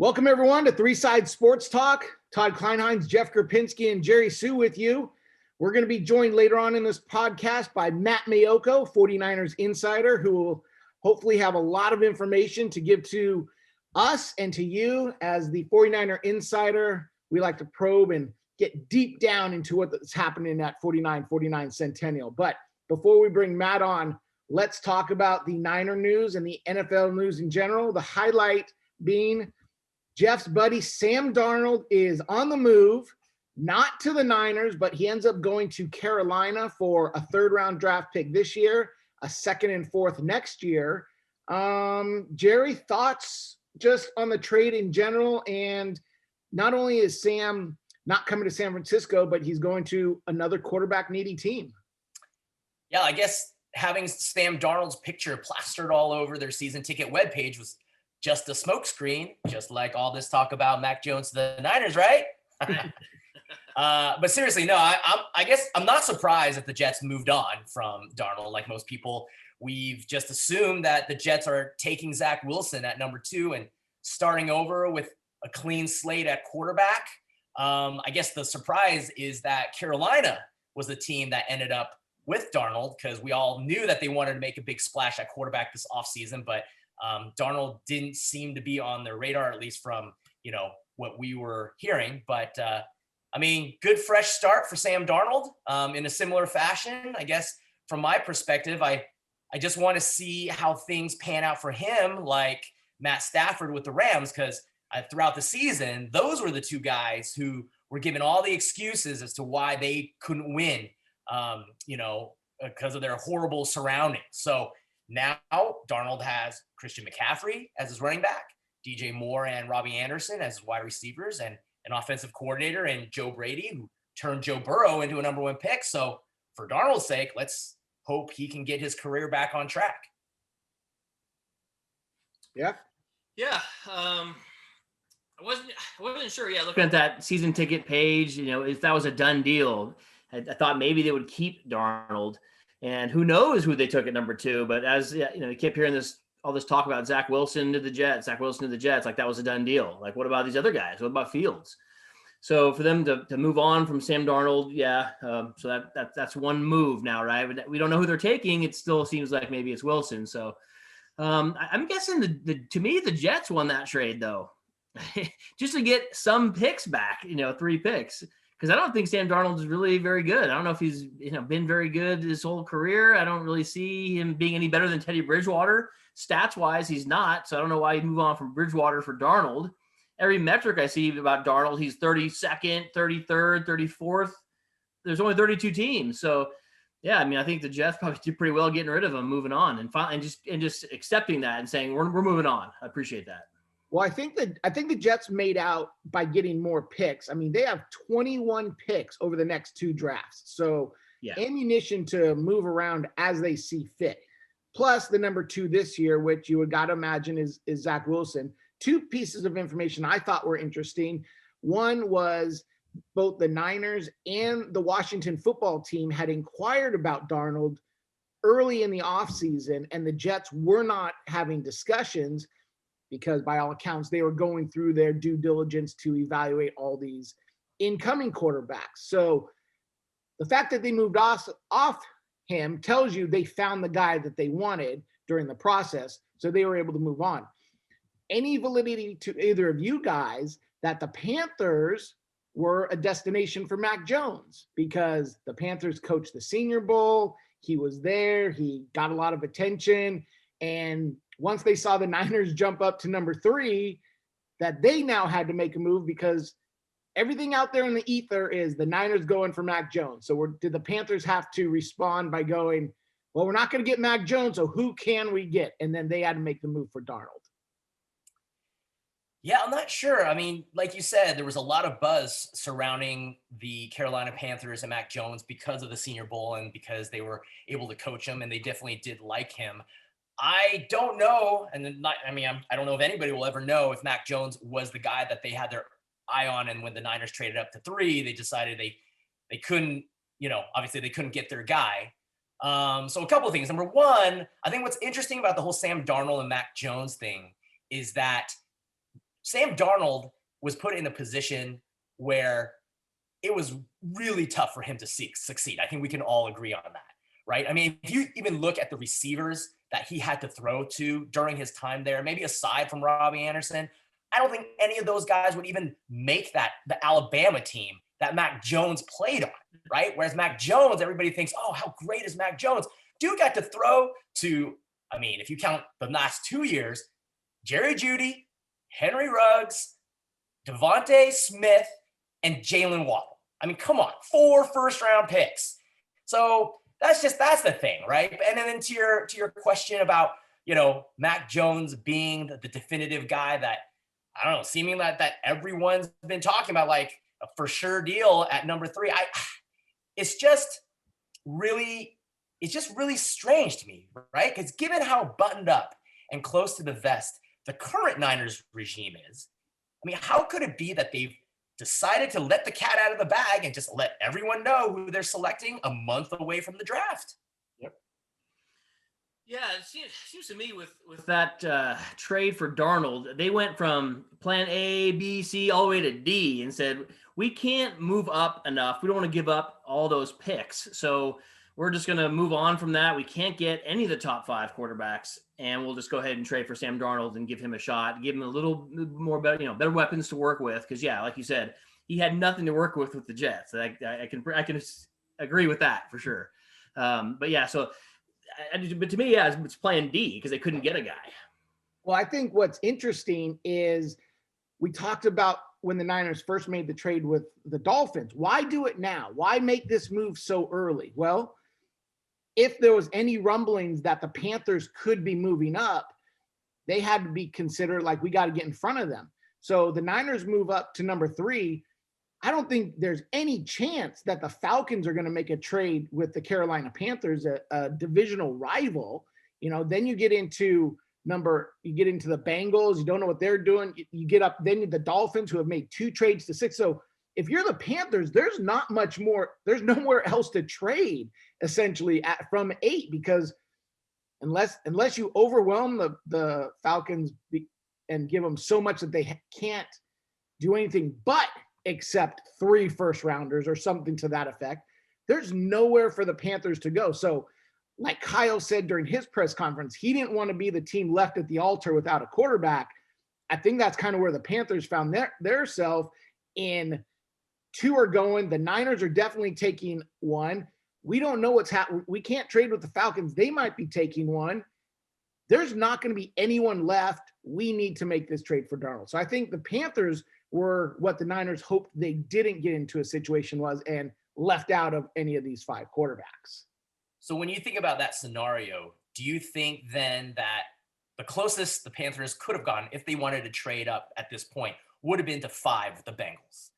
Welcome, everyone, to Three Side Sports Talk. Todd Kleinheinz, Jeff Krupinski, and Jerry Sue with you. We're going to be joined later on in this podcast by Matt Maiocco, 49ers insider, who will hopefully have a lot of information to give to us and to you. As the 49er insider, we like to probe and get deep down into what's happening at 49 Centennial. But before we bring Matt on, let's talk about the Niner news and the NFL news in general. The highlight being Jeff's buddy Sam Darnold is on the move, not to the Niners, but he ends up going to Carolina for a third-round draft pick this year, a second and fourth next year. Jerry, thoughts just on the trade in general? And not only is Sam not coming to San Francisco, but he's going to another quarterback-needy team. Yeah, I guess having Sam Darnold's picture plastered all over their season ticket webpage was just a smokescreen, just like all this talk about Mac Jones to the Niners, right? But seriously, no, I guess I'm not surprised that the Jets moved on from Darnold. Like most people, we've just assumed that the Jets are taking Zach Wilson at number 2 and starting over with a clean slate at quarterback. I guess the surprise is that Carolina was the team that ended up with Darnold, because we all knew that they wanted to make a big splash at quarterback this offseason, but Darnold didn't seem to be on their radar, at least from, what we were hearing. But good fresh start for Sam Darnold in a similar fashion. I guess from my perspective, I just want to see how things pan out for him, like Matt Stafford with the Rams, because throughout the season, those were the two guys who were given all the excuses as to why they couldn't win, because of their horrible surroundings. So now Darnold has Christian McCaffrey as his running back, DJ Moore and Robbie Anderson as his wide receivers, and an offensive coordinator and Joe Brady, who turned Joe Burrow into a number 1 pick. So for Darnold's sake, let's hope he can get his career back on track. Yeah. Yeah. I wasn't sure. Yeah. Looking at that season ticket page, if that was a done deal, I thought maybe they would keep Darnold. And who knows who they took at number 2, but as you kept hearing all this talk about Zach Wilson to the Jets, like that was a done deal. Like, what about these other guys? What about Fields? So for them to move on from Sam Darnold, so that's one move now, right? But we don't know who they're taking. It still seems like maybe it's Wilson. So I'm guessing to me the Jets won that trade though, just to get some picks back, 3 picks. Because I don't think Sam Darnold is really very good. I don't know if he's been very good his whole career. I don't really see him being any better than Teddy Bridgewater. Stats-wise, he's not. So I don't know why you move on from Bridgewater for Darnold. Every metric I see about Darnold, he's 32nd, 33rd, 34th. There's only 32 teams. So, yeah, I think the Jets probably did pretty well getting rid of him, moving on, and just accepting that and saying, we're moving on. I appreciate that. Well, I think the Jets made out by getting more picks. They have 21 picks over the next 2 drafts. So ammunition to move around as they see fit. Plus the number 2 this year, which you would got to imagine is Zach Wilson. 2 pieces of information I thought were interesting. One was both the Niners and the Washington football team had inquired about Darnold early in the offseason, and the Jets were not having discussions, because by all accounts, they were going through their due diligence to evaluate all these incoming quarterbacks. So the fact that they moved off him tells you they found the guy that they wanted during the process, so they were able to move on. Any validity to either of you guys that the Panthers were a destination for Mac Jones? Because the Panthers coached the Senior Bowl. He was there. He got a lot of attention. And once they saw the Niners jump up to number 3, that they now had to make a move, because everything out there in the ether is the Niners going for Mac Jones. So did the Panthers have to respond by going, well, we're not going to get Mac Jones, so who can we get? And then they had to make the move for Darnold. Yeah, I'm not sure. Like you said, there was a lot of buzz surrounding the Carolina Panthers and Mac Jones because of the Senior Bowl and because they were able to coach him, and they definitely did like him. I don't know, I don't know if anybody will ever know if Mac Jones was the guy that they had their eye on, and when the Niners traded up to 3, they decided they couldn't, obviously they couldn't get their guy. So a couple of things. Number 1, I think what's interesting about the whole Sam Darnold and Mac Jones thing is that Sam Darnold was put in a position where it was really tough for him to succeed. I think we can all agree on that, right? I mean, if you even look at the receivers that he had to throw to during his time there, maybe aside from Robbie Anderson, I don't think any of those guys would even make the Alabama team that Mac Jones played on, right? Whereas Mac Jones, everybody thinks, oh, how great is Mac Jones? Dude got to throw to, I mean, if you count the last 2 years, Jerry Jeudy, Henry Ruggs, Devontae Smith, and Jalen Waddle. I mean, come on, 4 first-round picks. So that's the thing, right? And then to your question about, Mac Jones being the definitive guy that, I don't know, seeming that everyone's been talking about, like a for sure deal at number 3. It's just really strange to me, right? Because given how buttoned up and close to the vest the current Niners regime is, I mean, how could it be that they've decided to let the cat out of the bag and just let everyone know who they're selecting a month away from the draft? Yep. Yeah, it seems to me with that trade for Darnold, they went from plan A, B, C, all the way to D and said, we can't move up enough. We don't want to give up all those picks. So we're just going to move on from that. We can't get any of the top 5 quarterbacks, and we'll just go ahead and trade for Sam Darnold and give him a shot, give him a little more better weapons to work with. Because like you said, he had nothing to work with the Jets. I can agree with that for sure. But yeah, but to me, it's playing D because they couldn't get a guy. Well, I think what's interesting is we talked about when the Niners first made the trade with the Dolphins. Why do it now? Why make this move so early? Well, if there was any rumblings that the Panthers could be moving up, they had to be considered like, we got to get in front of them. So the Niners move up to number 3. I don't think there's any chance that the Falcons are going to make a trade with the Carolina Panthers, a divisional rival. Then you get into the Bengals. You don't know what they're doing. You get up, then the Dolphins, who have made 2 trades to 6. So if you're the Panthers, there's not much more. There's nowhere else to trade essentially from 8, because unless you overwhelm the Falcons and give them so much that they can't do anything but accept 3 first rounders or something to that effect, there's nowhere for the Panthers to go. So like Kyle said during his press conference, he didn't want to be the team left at the altar without a quarterback. I think that's kind of where the Panthers found their self in. 2 are going. The Niners are definitely taking 1. We don't know what's happening. We can't trade with the Falcons. They might be taking 1. There's not going to be anyone left. We need to make this trade for Darnold. So I think the Panthers were what the Niners hoped they didn't get into a situation was, and left out of any of these 5 quarterbacks. So when you think about that scenario, do you think then that the closest the Panthers could have gone if they wanted to trade up at this point would have been to 5 with the Bengals?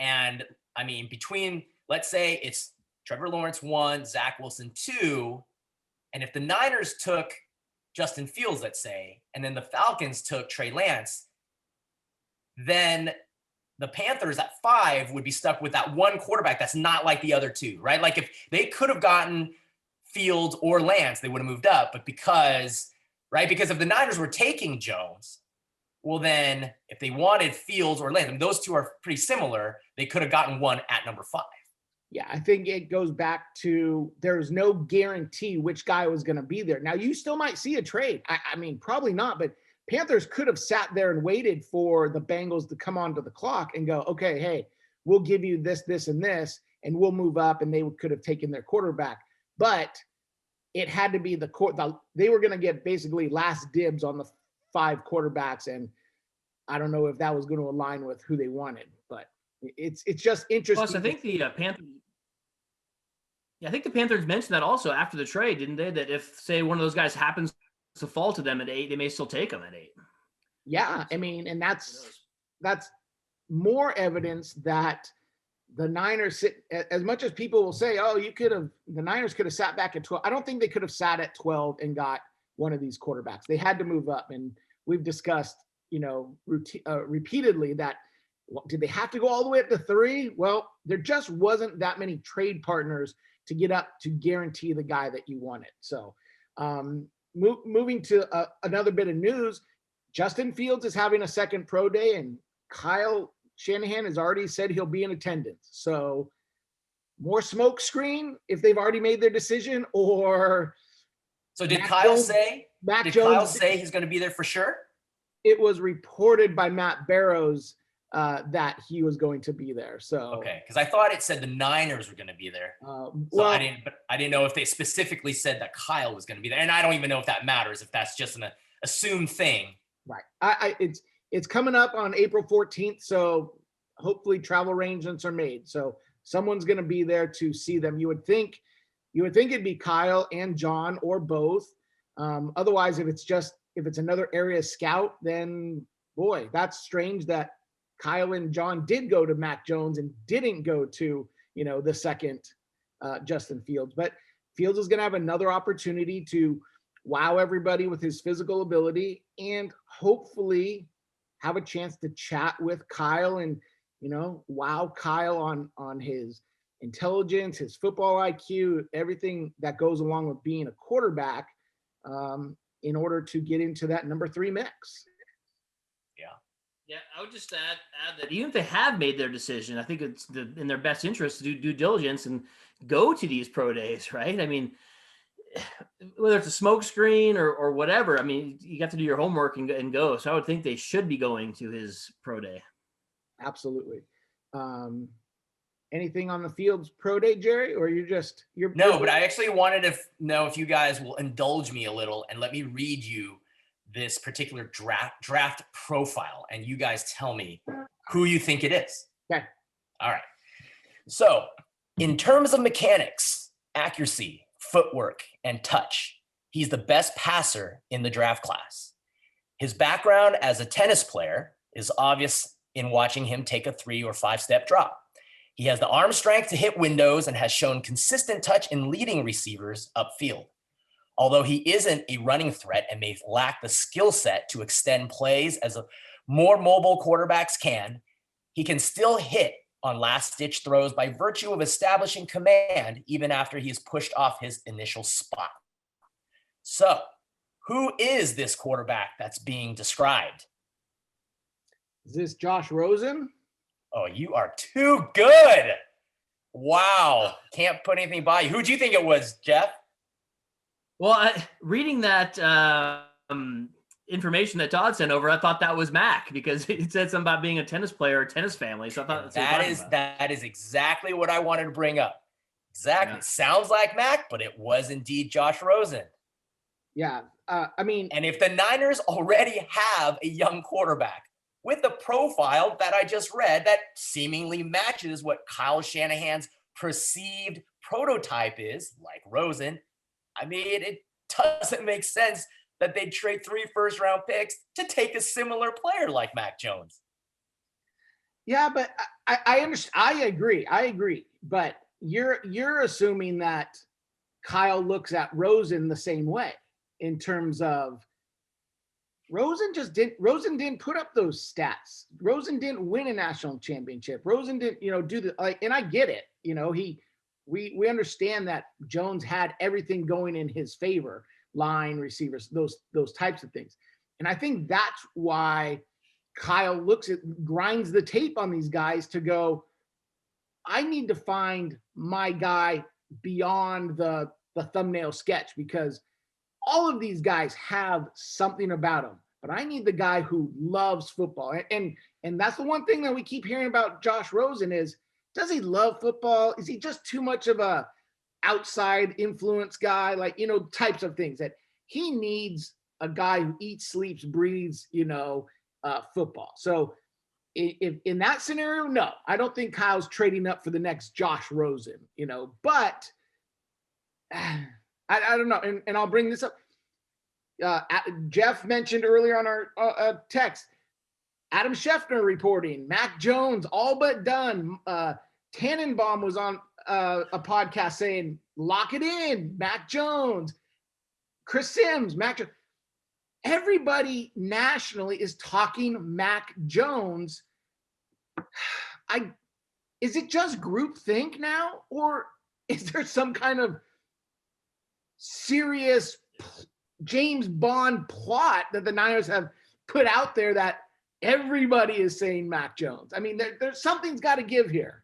And I mean, between, let's say it's Trevor Lawrence 1, Zach Wilson 2, and if the Niners took Justin Fields, let's say, and then the Falcons took Trey Lance, then the Panthers at 5 would be stuck with that 1 quarterback that's not like the other 2, right? Like if they could have gotten Fields or Lance, they would have moved up. But because if the Niners were taking Jones, well, then if they wanted Fields or Lance, I mean, those 2 are pretty similar, they could have gotten 1 at number 5. Yeah, I think it goes back to there's no guarantee which guy was going to be there. Now, you still might see a trade. I mean, probably not, but Panthers could have sat there and waited for the Bengals to come onto the clock and go, okay, hey, we'll give you this, this, and this, and we'll move up, and they could have taken their quarterback. But it had to be they were going to get basically last dibs on the 5 quarterbacks, and I don't know if that was going to align with who they wanted, but it's just interesting. Plus, I think the Panthers. Yeah, I think the Panthers mentioned that also after the trade, didn't they? That if, say, one of those guys happens to fall to them at 8, they may still take them at 8. Yeah, I mean, and that's more evidence that the Niners as much as people will say, oh, the Niners could have sat back at 12. I don't think they could have sat at 12 and got one of these quarterbacks. They had to move up. And we've discussed, repeatedly that, did they have to go all the way up to 3? Well, there just wasn't that many trade partners to get up to guarantee the guy that you wanted. So moving to another bit of news, Justin Fields is having a second pro day, and Kyle Shanahan has already said he'll be in attendance. So more smoke screen if they've already made their decision, or so did Kyle say he's going to be there for sure? It was reported by Matt Barrows that he was going to be there. So okay, because I thought it said the Niners were going to be there. I didn't know if they specifically said that Kyle was going to be there, and I don't even know if that matters, if that's just an assumed thing. Right. It's coming up on April 14th, so hopefully travel arrangements are made. So someone's going to be there to see them. You would think it'd be Kyle and John or both. Otherwise, if it's another area scout, then boy, that's strange that Kyle and John did go to Mac Jones and didn't go to, the second Justin Fields. But Fields is going to have another opportunity to wow everybody with his physical ability and hopefully have a chance to chat with Kyle and, wow Kyle on his intelligence, his football IQ, everything that goes along with being a quarterback, in order to get into that number 3 mix. Yeah, I would just add that even if they have made their decision, I think it's in their best interest to do due diligence and go to these pro days, right? I mean, whether it's a smokescreen or whatever, I mean, you have to do your homework and go. So I would think they should be going to his pro day. Absolutely. Anything on the Fields pro day, Jerry, or No, but I actually wanted to know if you guys will indulge me a little and let me read you this particular draft profile, and you guys tell me who you think it is. Okay. All right. So in terms of mechanics, accuracy, footwork, and touch, he's the best passer in the draft class. His background as a tennis player is obvious in watching him take a 3 or 5 step drop. He has the arm strength to hit windows and has shown consistent touch in leading receivers upfield. Although he isn't a running threat and may lack the skill set to extend plays as more mobile quarterbacks can, he can still hit on last-ditch throws by virtue of establishing command even after he's pushed off his initial spot. So, who is this quarterback that's being described? Is this Josh Rosen? Oh, you are too good. Wow. Can't put anything by you. Who do you think it was, Jeff? Well, reading that information that Todd sent over, I thought that was Mac because it said something about being a tennis player or tennis family. So I thought that is exactly what I wanted to bring up. Exactly. Yeah. Sounds like Mac, but it was indeed Josh Rosen. Yeah. And if the Niners already have a young quarterback with the profile that I just read that seemingly matches what Kyle Shanahan's perceived prototype is, like Rosen, I mean, it doesn't make sense that they'd trade 3 first-round picks to take a similar player like Mac Jones. Yeah, but I understand. I agree. But you're assuming that Kyle looks at Rosen the same way in terms of Rosen didn't put up those stats. Rosen didn't win a national championship. Rosen didn't, do the and I get it. We understand that Jones had everything going in his favor, line, receivers, those types of things. And I think that's why Kyle grinds the tape on these guys to go, I need to find my guy beyond the thumbnail sketch, because all of these guys have something about them, but I need the guy who loves football. And that's the one thing that we keep hearing about Josh Rosen is, does he love football? Is he just too much of a outside influence guy? Types of things that he needs a guy who eats, sleeps, breathes, football. So if in that scenario, no, I don't think Kyle's trading up for the next Josh Rosen, but I don't know. And I'll bring this up. Jeff mentioned earlier on our text, Adam Schefter reporting, Mac Jones all but done. Tannenbaum was on a podcast saying, lock it in, Mac Jones. Chris Sims, Mac Jones. Everybody nationally is talking Mac Jones. Is it just groupthink now, or is there some kind of serious James Bond plot that the Niners have put out there that everybody is saying Mac Jones. I mean, there's something's got to give here.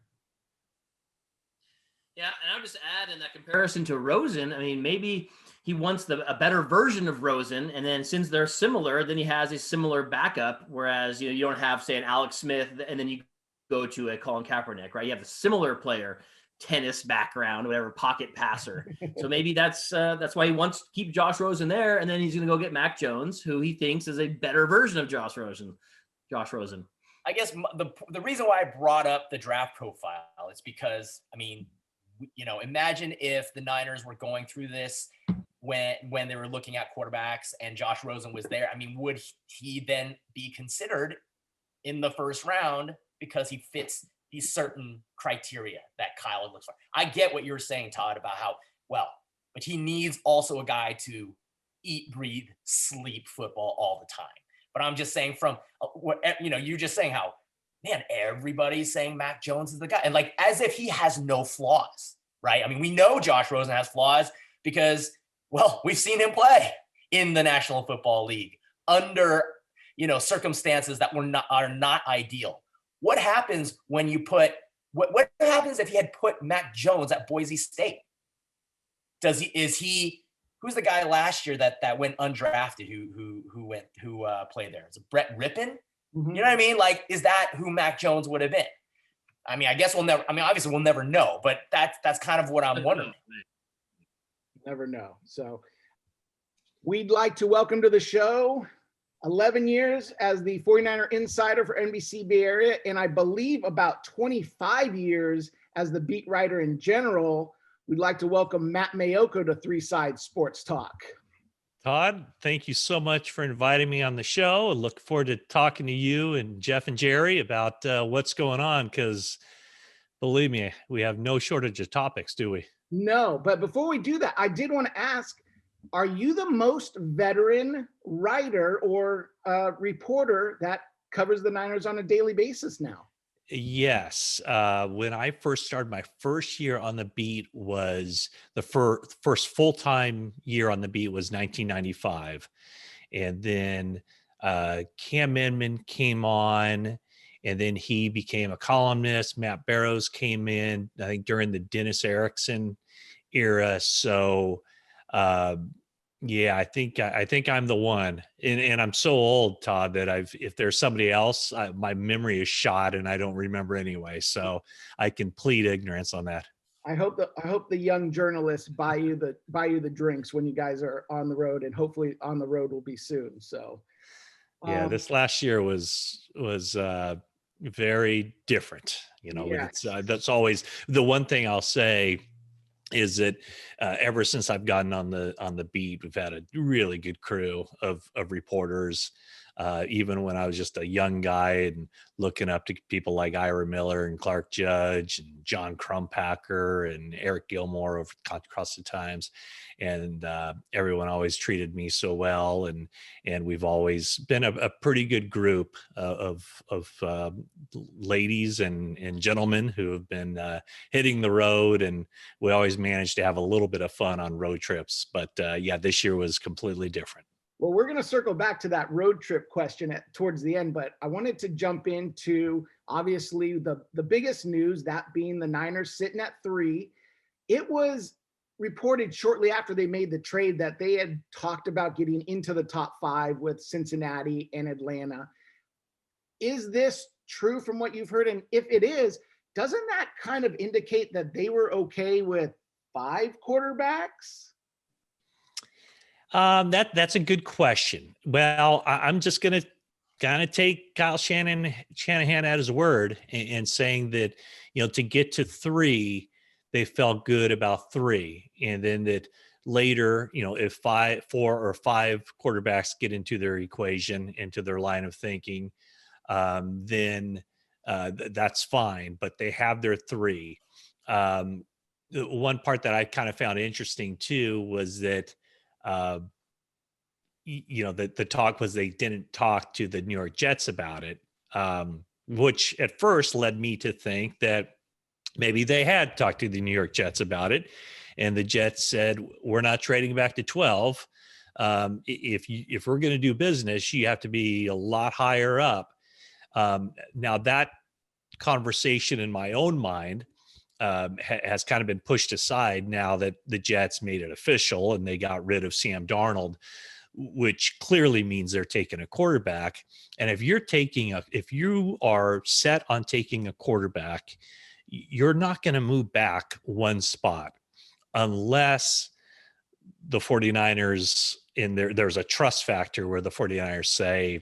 Yeah, and I would just add in that comparison to Rosen, I mean, maybe he wants a better version of Rosen, and then since they're similar, then he has a similar backup, whereas you don't have, say, an Alex Smith, and then you go to a Colin Kaepernick, right? You have a similar player, tennis background, whatever, pocket passer. So maybe that's why he wants to keep Josh Rosen there, and then he's going to go get Mac Jones, who he thinks is a better version of Josh Rosen. I guess the reason why I brought up the draft profile is because, I mean, imagine if the Niners were going through this when they were looking at quarterbacks and Josh Rosen was there. I mean, would he then be considered in the first round because he fits these certain criteria that Kyle looks for? I get what you're saying, Todd, about how, but he needs also a guy to eat, breathe, sleep football all the time. But I'm just saying from what, you're just saying how, man, everybody's saying Mac Jones is the guy. And like, as if he has no flaws, right? I mean, we know Josh Rosen has flaws because, we've seen him play in the National Football League under, circumstances that are not ideal. What happens when you what happens if he had put Mac Jones at Boise State? Who's the guy last year that went undrafted who played there? Is it Brett Rippon? Mm-hmm. You know what I mean? Like, is that who Mac Jones would have been? I mean, I guess obviously we'll never know, but that's kind of what I'm wondering. Never know. So we'd like to welcome to the show 11 years as the 49er insider for NBC Bay Area, and I believe about 25 years as the beat writer in general. We'd like to welcome Matt Maiocco to Three Sides Sports Talk. Todd, thank you so much for inviting me on the show. I look forward to talking to you and Jeff and Jerry about what's going on, because believe me, we have no shortage of topics, do we? No, but before we do that, I did want to ask, are you the most veteran writer or reporter that covers the Niners on a daily basis now? Yes. When I first started, my first year on the beat was the first full-time year on the beat was 1995. And then Cam Inman came on, and then he became a columnist. Matt Barrows came in, I think, during the Dennis Erickson era. So, yeah, I think I'm the one, and I'm so old, Todd, that if there's somebody else, my memory is shot and I don't remember anyway. So I can plead ignorance on that. I hope the young journalists buy you the drinks when you guys are on the road, and hopefully on the road will be soon. So, yeah, this last year was very different. Yes. That's always the one thing I'll say. Is that ever since I've gotten on the beat, we've had a really good crew of reporters. Even when I was just a young guy and looking up to people like Ira Miller and Clark Judge and John Crumpacker and Eric Gilmore across the Times, and everyone always treated me so well, and we've always been a pretty good group of ladies and gentlemen who have been hitting the road, and we always managed to have a little bit of fun on road trips. But yeah, this year was completely different. Well, we're going to circle back to that road trip question towards the end, but I wanted to jump into, obviously, the biggest news, that being the Niners sitting at 3. It was reported shortly after they made the trade that they had talked about getting into the top 5 with Cincinnati and Atlanta. Is this true from what you've heard? And if it is, doesn't that kind of indicate that they were okay with 5 quarterbacks? That's a good question. Well, I'm just going to kind of take Kyle Shanahan at his word and saying that, to get to 3, they felt good about 3. And then that later, if 4 or 5 quarterbacks get into their equation, into their line of thinking, then that's fine. But they have their 3. The one part that I kind of found interesting too was that, the talk was they didn't talk to the New York Jets about it, which at first led me to think that maybe they had talked to the New York Jets about it, and the Jets said, we're not trading back to 12. If we're going to do business, you have to be a lot higher up. Now that conversation in my own mind has kind of been pushed aside now that the Jets made it official and they got rid of Sam Darnold, which clearly means they're taking a quarterback. And if you are set on taking a quarterback, you're not going to move back one spot unless the 49ers there's a trust factor where the 49ers say,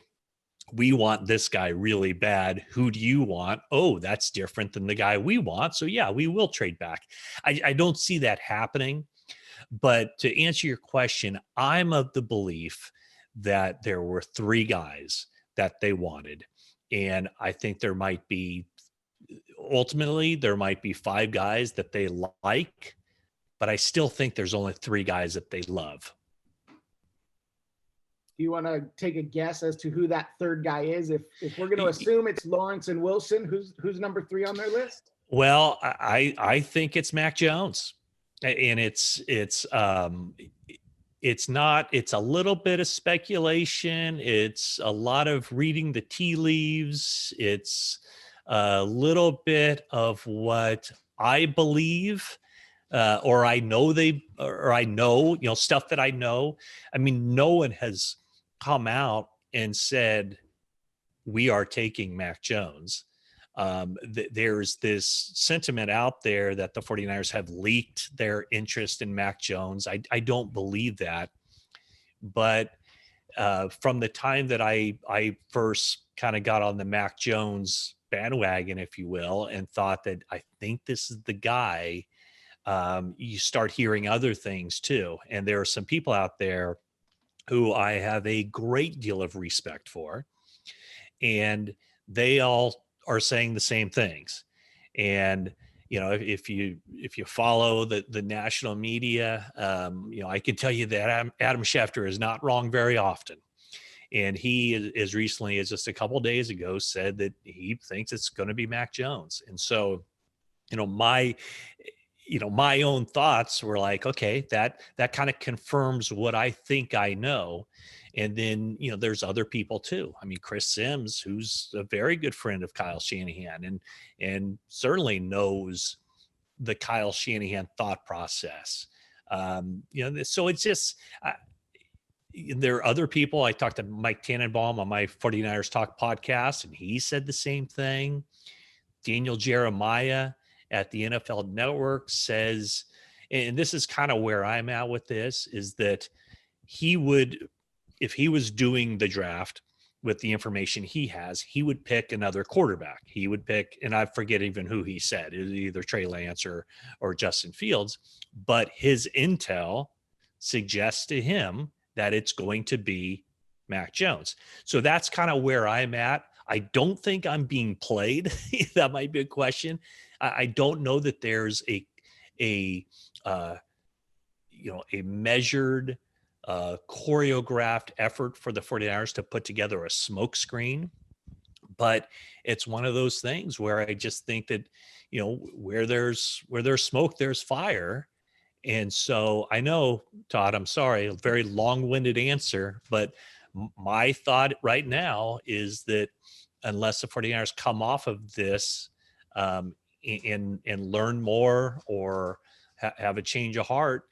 we want this guy really bad. Who do you want? Oh, that's different than the guy we want. So yeah, we will trade back. I don't see that happening. But to answer your question, I'm of the belief that there were 3 guys that they wanted. And I think ultimately there might be 5 guys that they like, but I still think there's only 3 guys that they love. Do you want to take a guess as to who that third guy is? If we're going to assume it's Lawrence and Wilson, who's number 3 on their list? Well, I think it's Mac Jones, and it's a little bit of speculation. It's a lot of reading the tea leaves. It's a little bit of what I believe. Or I know, stuff that I know. I mean, no one has come out and said, we are taking Mac Jones. There's this sentiment out there that the 49ers have leaked their interest in Mac Jones. I don't believe that. But from the time that I first kind of got on the Mac Jones bandwagon, if you will, and thought that I think this is the guy, you start hearing other things too. And there are some people out there who I have a great deal of respect for, and they all are saying the same things. And, if you follow the national media, I can tell you that Adam Schefter is not wrong very often. And he, as recently as just a couple of days ago, said that he thinks it's going to be Mac Jones. And so, my own thoughts were like, okay, that kind of confirms what I think I know. And then, there's other people too. I mean, Chris Sims, who's a very good friend of Kyle Shanahan and certainly knows the Kyle Shanahan thought process. So it's just, there are other people. I talked to Mike Tannenbaum on my 49ers Talk podcast, and he said the same thing. Daniel Jeremiah at the NFL Network says, and this is kind of where I'm at with this, is that he would, if he was doing the draft with the information he has, he would pick another quarterback. He would pick, and I forget even who he said, it was either Trey Lance or Justin Fields, but his intel suggests to him that it's going to be Mac Jones. So that's kind of where I'm at. I don't think I'm being played. That might be a question. I don't know that there's a measured, choreographed effort for the 49ers to put together a smoke screen, but it's one of those things where I just think that, where there's smoke, there's fire. And so I know, Todd, I'm sorry, a very long-winded answer, but my thought right now is that unless the 49ers come off of this and learn more or have a change of heart,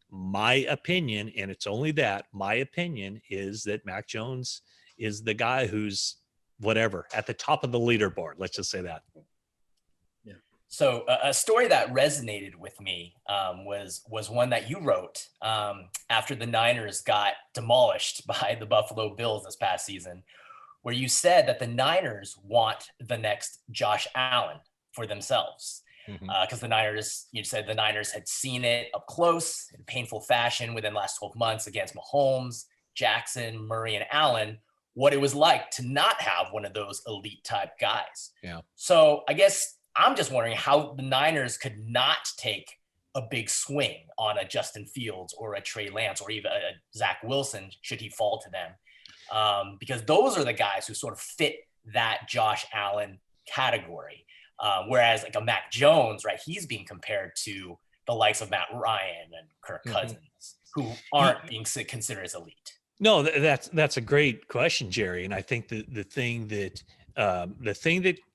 my opinion, and it's only that, my opinion is that Mac Jones is the guy who's whatever at the top of the leaderboard. Let's just say that. Yeah. So a story that resonated with me was one that you wrote after the Niners got demolished by the Buffalo Bills this past season, where you said that the Niners want the next Josh Allen for themselves. Because you said the Niners had seen it up close in painful fashion within the last 12 months against Mahomes, Jackson, Murray, and Allen, what it was like to not have one of those elite type guys. Yeah. So I guess I'm just wondering how the Niners could not take a big swing on a Justin Fields or a Trey Lance or even a Zach Wilson, should he fall to them. Because those are the guys who sort of fit that Josh Allen category. Whereas like a Mac Jones, right, he's being compared to the likes of Matt Ryan and Kirk Cousins, who aren't being considered as elite? No, that's a great question, Jerry. And I think the thing that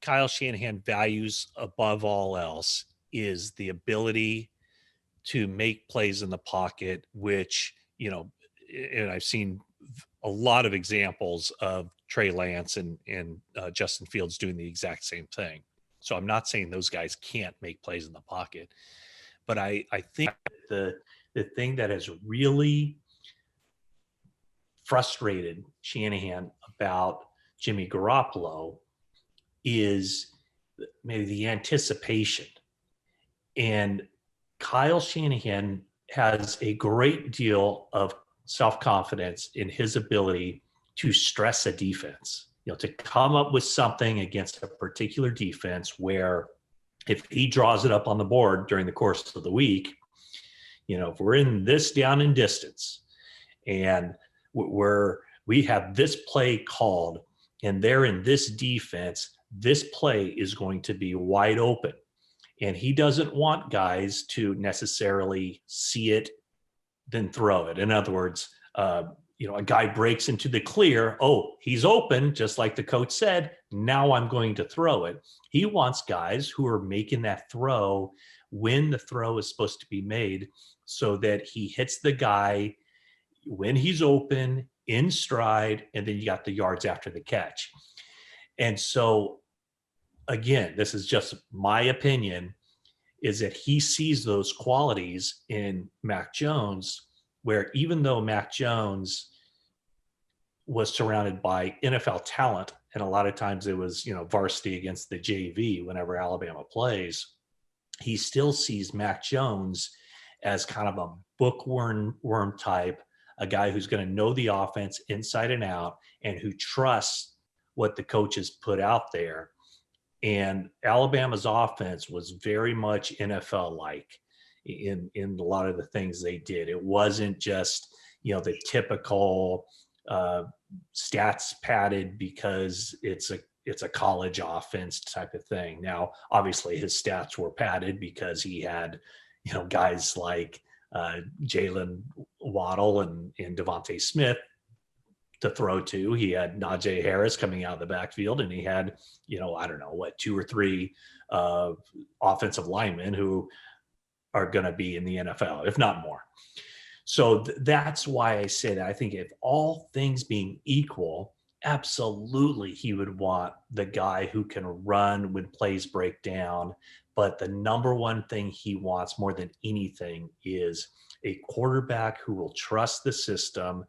Kyle Shanahan values above all else is the ability to make plays in the pocket, which, and I've seen a lot of examples of Trey Lance and Justin Fields doing the exact same thing. So I'm not saying those guys can't make plays in the pocket, but I think the thing that has really frustrated Shanahan about Jimmy Garoppolo is maybe the anticipation. And Kyle Shanahan has a great deal of self-confidence in his ability to stress a defense, to come up with something against a particular defense where if he draws it up on the board during the course of the week, if we're in this down and distance and we have this play called and they're in this defense, this play is going to be wide open. And he doesn't want guys to necessarily see it, then throw it. In other words, a guy breaks into the clear. Oh, he's open, just like the coach said. Now I'm going to throw it. He wants guys who are making that throw when the throw is supposed to be made so that he hits the guy when he's open, in stride, and then you got the yards after the catch. And so, again, this is just my opinion, is that he sees those qualities in Mac Jones, where even though Mac Jones was surrounded by NFL talent, and a lot of times it was, varsity against the JV whenever Alabama plays, he still sees Mac Jones as kind of a bookworm type, a guy who's going to know the offense inside and out and who trusts what the coaches put out there. And Alabama's offense was very much NFL-like in a lot of the things they did. It wasn't just, the typical stats padded because it's a college offense type of thing. Now, obviously his stats were padded because he had, guys like Jalen Waddle and Devontae Smith to throw to. He had Najee Harris coming out of the backfield, and he had, I don't know what, 2 or 3 offensive linemen who are going to be in the NFL, if not more. So that's why I say that. I think if all things being equal, absolutely he would want the guy who can run when plays break down. But the number one thing he wants more than anything is a quarterback who will trust the system,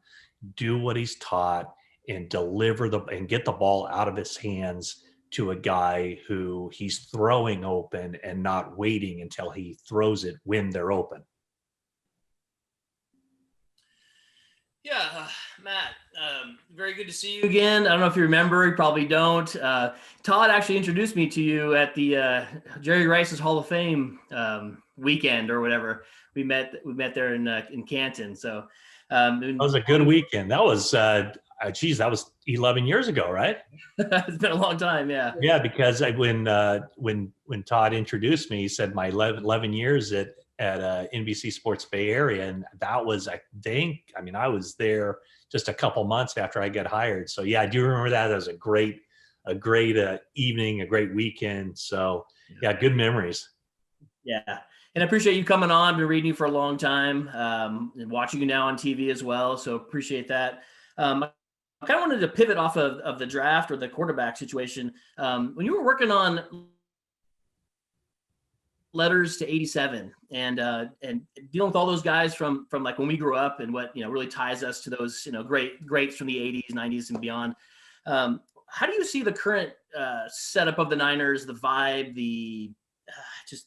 do what he's taught, and and get the ball out of his hands to a guy who he's throwing open and not waiting until he throws it when they're open. Yeah, Matt, very good to see you again. I don't know if you remember, you probably don't. Todd actually introduced me to you at the Jerry Rice's Hall of Fame weekend or whatever. We met there in Canton. So that was a good weekend. That was, that was 11 years ago, right? It's been a long time. Yeah. Yeah. Because when Todd introduced me, he said my 11 years at NBC Sports Bay Area. And that was, I was there just a couple months after I got hired. So yeah, I do remember that. That was a great evening, a great weekend. So yeah, good memories. Yeah. And I appreciate you coming on. I've been reading you for a long time, and watching you now on TV as well. So appreciate that. I kind of wanted to pivot off of the draft or the quarterback situation. When you were working on letters to 87 and dealing with all those guys from like when we grew up and what, really ties us to those, greats from the 80s, 90s and beyond. How do you see the current setup of the Niners, the vibe, the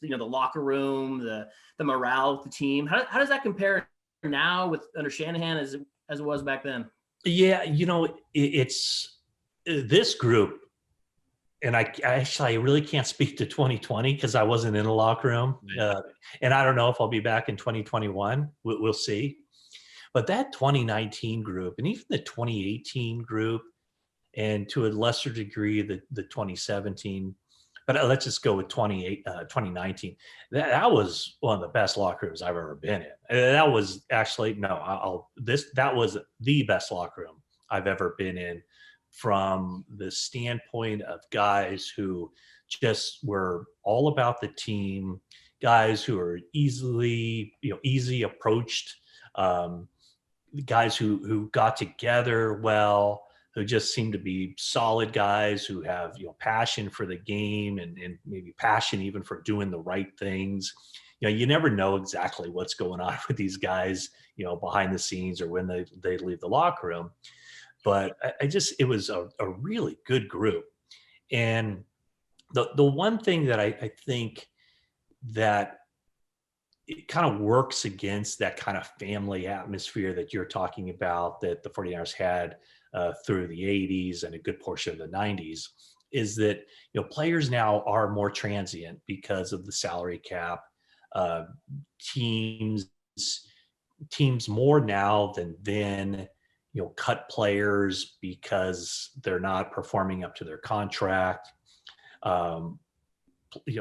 locker room, the morale of the team? How does that compare now with under Shanahan as it was back then? Yeah, it's this group, and I really can't speak to 2020 because I wasn't in the locker room, and I don't know if I'll be back in 2021. We'll see. But that 2019 group, and even the 2018 group, and to a lesser degree the 2017 But let's just go with 2019. That was one of the best locker rooms I've ever been in. That was actually that was the best locker room I've ever been in, from the standpoint of guys who just were all about the team, guys who are easy approached, guys who got together well, who just seem to be solid guys who have, passion for the game and maybe passion even for doing the right things. You never know exactly what's going on with these guys, behind the scenes or when they leave the locker room. But it was a really good group. And the one thing that I think that it kind of works against that kind of family atmosphere that you're talking about, that the 49ers had through the 80s and a good portion of the 90s, is that players now are more transient because of the salary cap. Teams more now than then cut players because they're not performing up to their contract.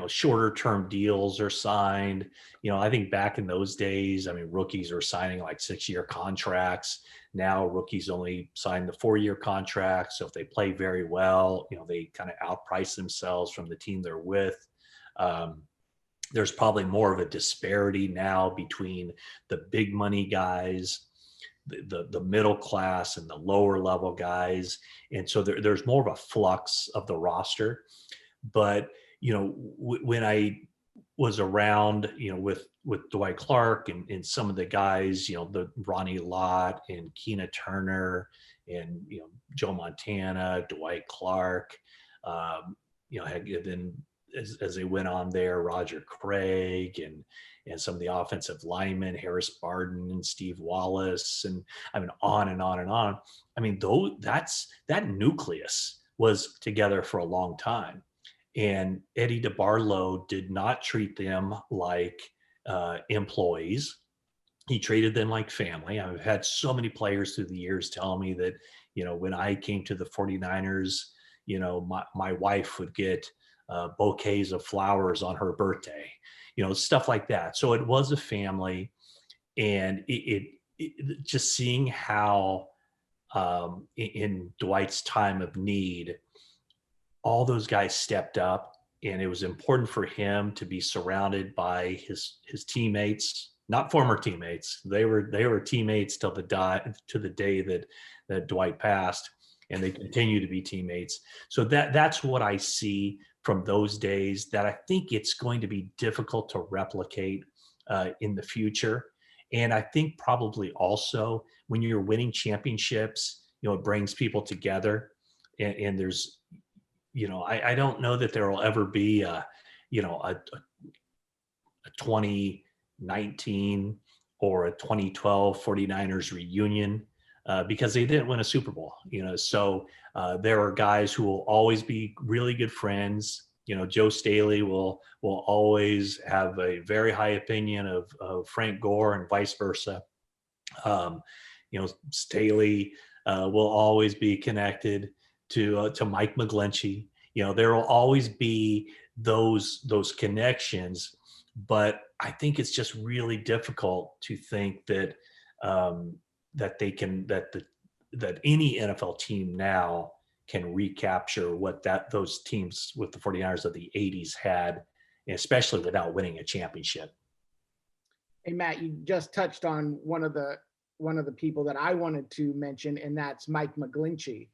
Shorter term deals are signed. I think back in those days, rookies were signing like 6-year contracts. Now rookies only sign the 4-year contract. So if they play very well, they kind of outprice themselves from the team they're with. There's probably more of a disparity now between the big money guys, the middle class, and the lower level guys. And so there's more of a flux of the roster. But when I was around, with Dwight Clark and some of the guys, the Ronnie Lott and Keena Turner and, Joe Montana, Dwight Clark, then as they went on there, Roger Craig and some of the offensive linemen, Harris Barden and Steve Wallace, and on and on and on. That nucleus was together for a long time. And Eddie DeBarlo did not treat them like employees. He treated them like family. I've had so many players through the years tell me that, when I came to the 49ers, my wife would get bouquets of flowers on her birthday, stuff like that. So it was a family. And it just seeing how in Dwight's time of need, all those guys stepped up, and it was important for him to be surrounded by his teammates, not former teammates. They were teammates to the day that Dwight passed, and they continue to be teammates. So that's what I see from those days, that I think it's going to be difficult to replicate in the future. And I think probably also when you're winning championships, it brings people together, and there's, I don't know that there will ever be a 2019 or a 2012 49ers reunion because they didn't win a Super Bowl, so there are guys who will always be really good friends. Joe Staley will always have a very high opinion of Frank Gore and vice versa. Staley will always be connected to Mike McGlinchey. There will always be those connections, but I think it's just really difficult to think that that any NFL team now can recapture what those teams with the 49ers of the 80s had, especially without winning a championship. Hey, Matt, you just touched on one of the people that I wanted to mention, and that's Mike McGlinchey.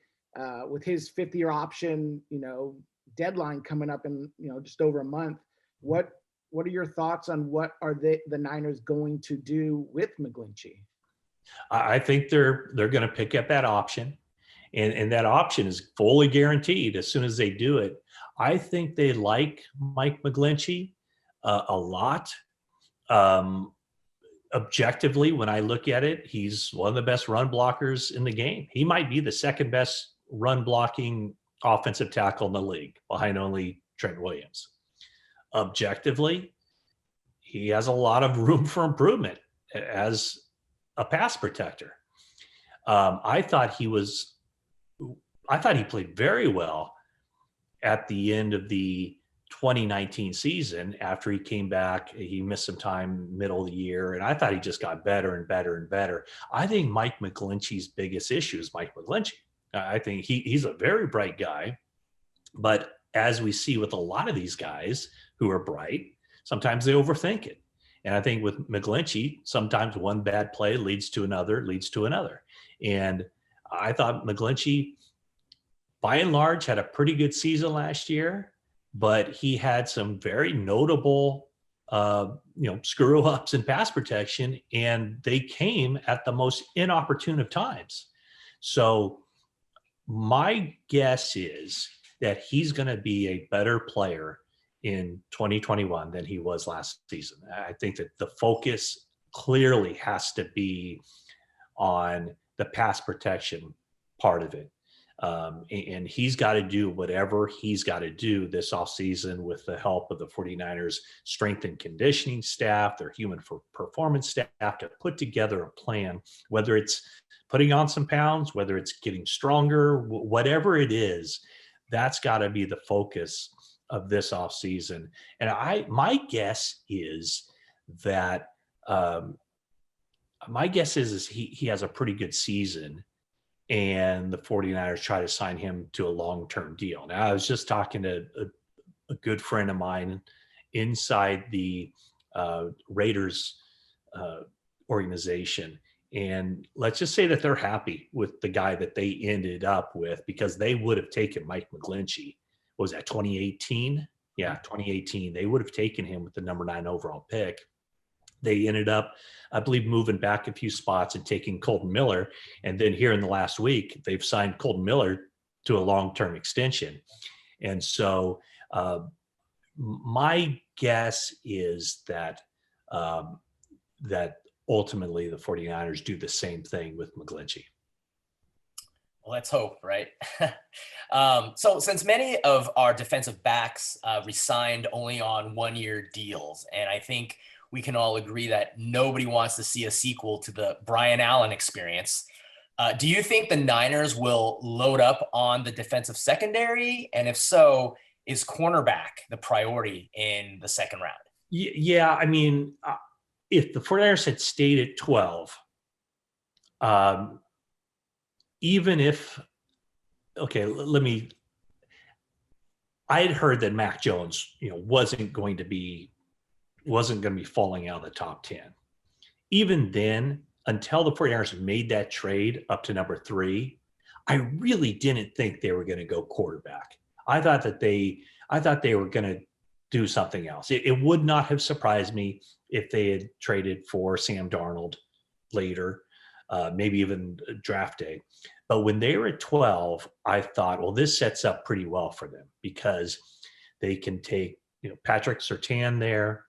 With his 5th-year option, deadline coming up in, just over a month. What are your thoughts on what are the Niners going to do with McGlinchey? I think they're going to pick up that option, and that option is fully guaranteed as soon as they do it. I think they like Mike McGlinchey a lot. Objectively, when I look at it, he's one of the best run blockers in the game. He might be the second best run blocking offensive tackle in the league, behind only Trent Williams. Objectively, he has a lot of room for improvement as a pass protector. I thought he played very well at the end of the 2019 season, after he came back, he missed some time middle of the year, and I thought he just got better and better and better. I think Mike McGlinchey's biggest issue is Mike McGlinchey. I think he's a very bright guy, but as we see with a lot of these guys who are bright, sometimes they overthink it. And I think with McGlinchey, sometimes one bad play leads to another. And I thought McGlinchey, by and large, had a pretty good season last year, but he had some very notable, screw ups in pass protection, and they came at the most inopportune of times. So my guess is that he's going to be a better player in 2021 than he was last season. I think that the focus clearly has to be on the pass protection part of it. And he's got to do whatever he's got to do this offseason with the help of the 49ers strength and conditioning staff, their human performance staff, to put together a plan, whether it's putting on some pounds, whether it's getting stronger, whatever it is, that's got to be the focus of this offseason. And my guess is that he has a pretty good season, and the 49ers try to sign him to a long-term deal. Now, I was just talking to a good friend of mine inside the Raiders organization, and let's just say that they're happy with the guy that they ended up with, because they would have taken Mike McGlinchey. What was that, 2018? Yeah, 2018. They would have taken him with the number 9 overall pick. They ended up, I believe, moving back a few spots and taking Colton Miller. And then here in the last week, they've signed Colton Miller to a long-term extension. And so my guess is that that ultimately the 49ers do the same thing with McGlinchey. Well, let's hope, right? So since many of our defensive backs resigned only on one-year deals, and I think we can all agree that nobody wants to see a sequel to the Brian Allen experience, do you think the Niners will load up on the defensive secondary? And if so, is cornerback the priority in the second round? Yeah, I mean, if the 49ers had stayed at 12, even if, okay, I had heard that Mac Jones, wasn't going to be falling out of the top 10. Even then, until the 49ers made that trade up to number 3, I really didn't think they were going to go quarterback. I thought they were going to do something else. It would not have surprised me if they had traded for Sam Darnold later, maybe even draft day. But when they were at 12, I thought, well, this sets up pretty well for them, because they can take, Patrick Surtain there.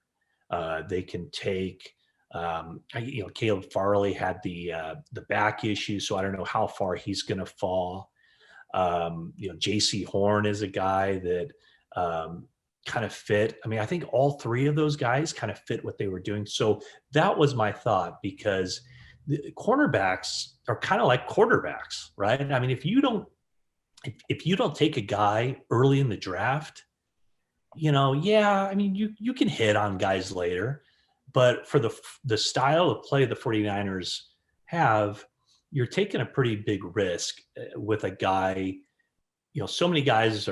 They can take, Caleb Farley had the back issue, so I don't know how far he's going to fall. J.C. Horn is a guy that kind of fit. I mean, I think all 3 of those guys kind of fit what they were doing. So that was my thought, because the cornerbacks are kind of like quarterbacks, right? I mean, if you don't take a guy early in the draft, I mean, you can hit on guys later, but for the style of play the 49ers have, you're taking a pretty big risk with a guy. So many guys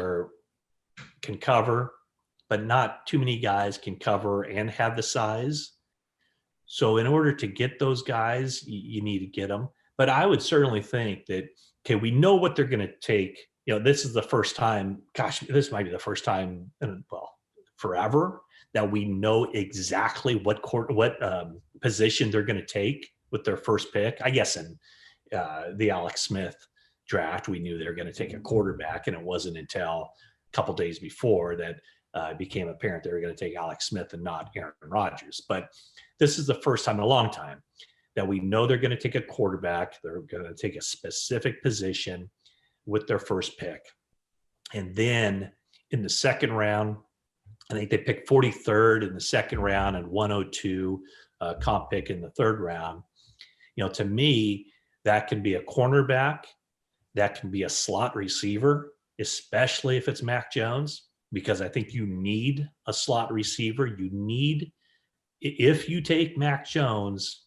can cover, but not too many guys can cover and have the size. So in order to get those guys, you need to get them. But I would certainly think that, okay, we know what they're going to take. This is the first time, this might be the first time in, forever, that we know exactly what position they're going to take with their first pick. I guess in the Alex Smith draft, we knew they were going to take a quarterback, and it wasn't until a couple days before that it became apparent they were going to take Alex Smith and not Aaron Rodgers. But this is the first time in a long time that we know they're going to take a quarterback. They're going to take a specific position with their first pick. And then in the second round, I think they picked 43rd in the second round and 102 comp pick in the third round. To me, that can be a cornerback. That can be a slot receiver, especially if it's Mac Jones. because I think you need a slot receiver. If you take Mac Jones,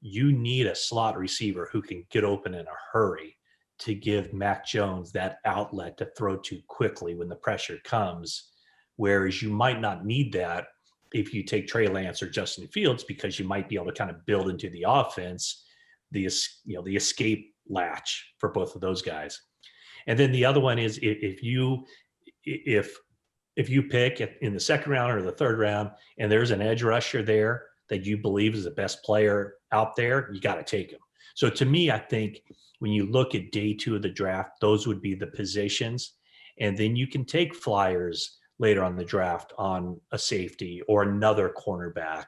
you need a slot receiver who can get open in a hurry to give Mac Jones that outlet to throw to quickly when the pressure comes. Whereas you might not need that if you take Trey Lance or Justin Fields, because you might be able to kind of build into the offense the escape latch for both of those guys. And then the other one is if you pick in the second round or the third round and there's an edge rusher there that you believe is the best player out there, you got to take him. So to me, I think when you look at day 2 of the draft, those would be the positions. And then you can take flyers later on the draft on a safety or another cornerback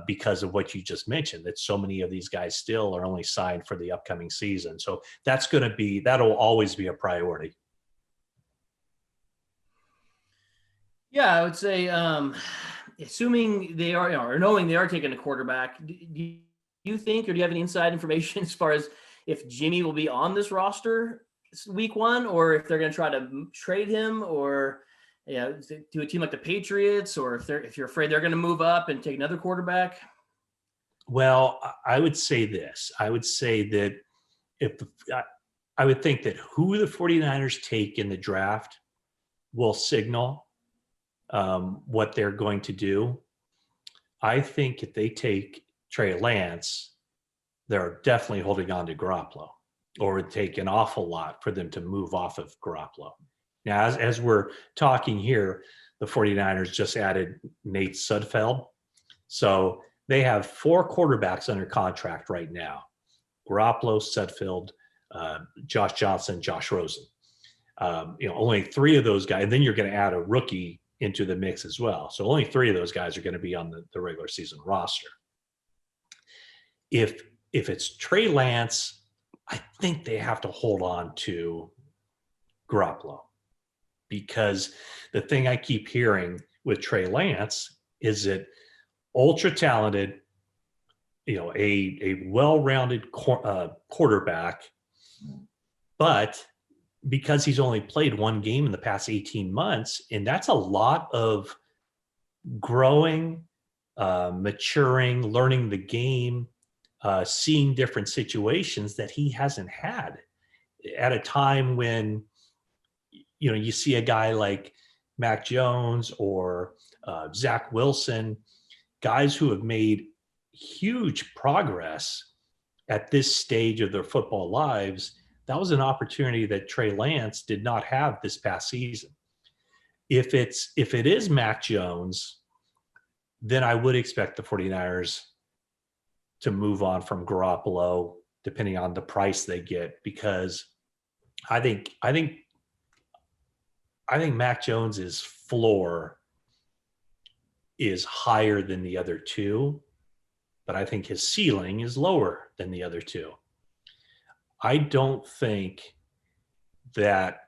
because of what you just mentioned, that so many of these guys still are only signed for the upcoming season. So that'll always be a priority. Yeah, I would say, assuming they are, or knowing they are taking a quarterback, do you think, or do you have any inside information as far as if Jimmy will be on this roster week 1, or if they're going to try to trade him, or do a team like the Patriots, or if you're afraid they're going to move up and take another quarterback? Well, I would say this. I would say that I would think that who the 49ers take in the draft will signal what they're going to do. I think if they take Trey Lance, they're definitely holding on to Garoppolo, or it would take an awful lot for them to move off of Garoppolo. Now, as we're talking here, the 49ers just added Nate Sudfeld. So they have 4 quarterbacks under contract right now: Garoppolo, Sudfeld, Josh Johnson, Josh Rosen. Only 3 of those guys, and then you're going to add a rookie into the mix as well. So only 3 of those guys are going to be on the regular season roster. If it's Trey Lance, I think they have to hold on to Garoppolo, because the thing I keep hearing with Trey Lance is that ultra talented, a well-rounded quarterback, but because he's only played 1 game in the past 18 months, and that's a lot of growing, maturing, learning the game, seeing different situations that he hasn't had at a time when, you see a guy like Mac Jones or Zach Wilson, guys who have made huge progress at this stage of their football lives. That was an opportunity that Trey Lance did not have this past season. If it is Mac Jones, then I would expect the 49ers to move on from Garoppolo, depending on the price they get, because I think Mac Jones's floor is higher than the other 2, but I think his ceiling is lower than the other 2. I don't think that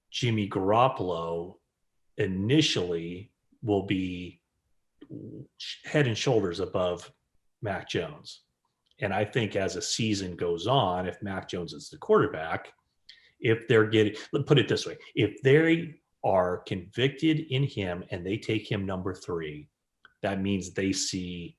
Jimmy Garoppolo initially will be head and shoulders above Mac Jones. And I think as a season goes on, if Mac Jones is the quarterback, let's put it this way, if they are convicted in him and they take him number 3, that means they see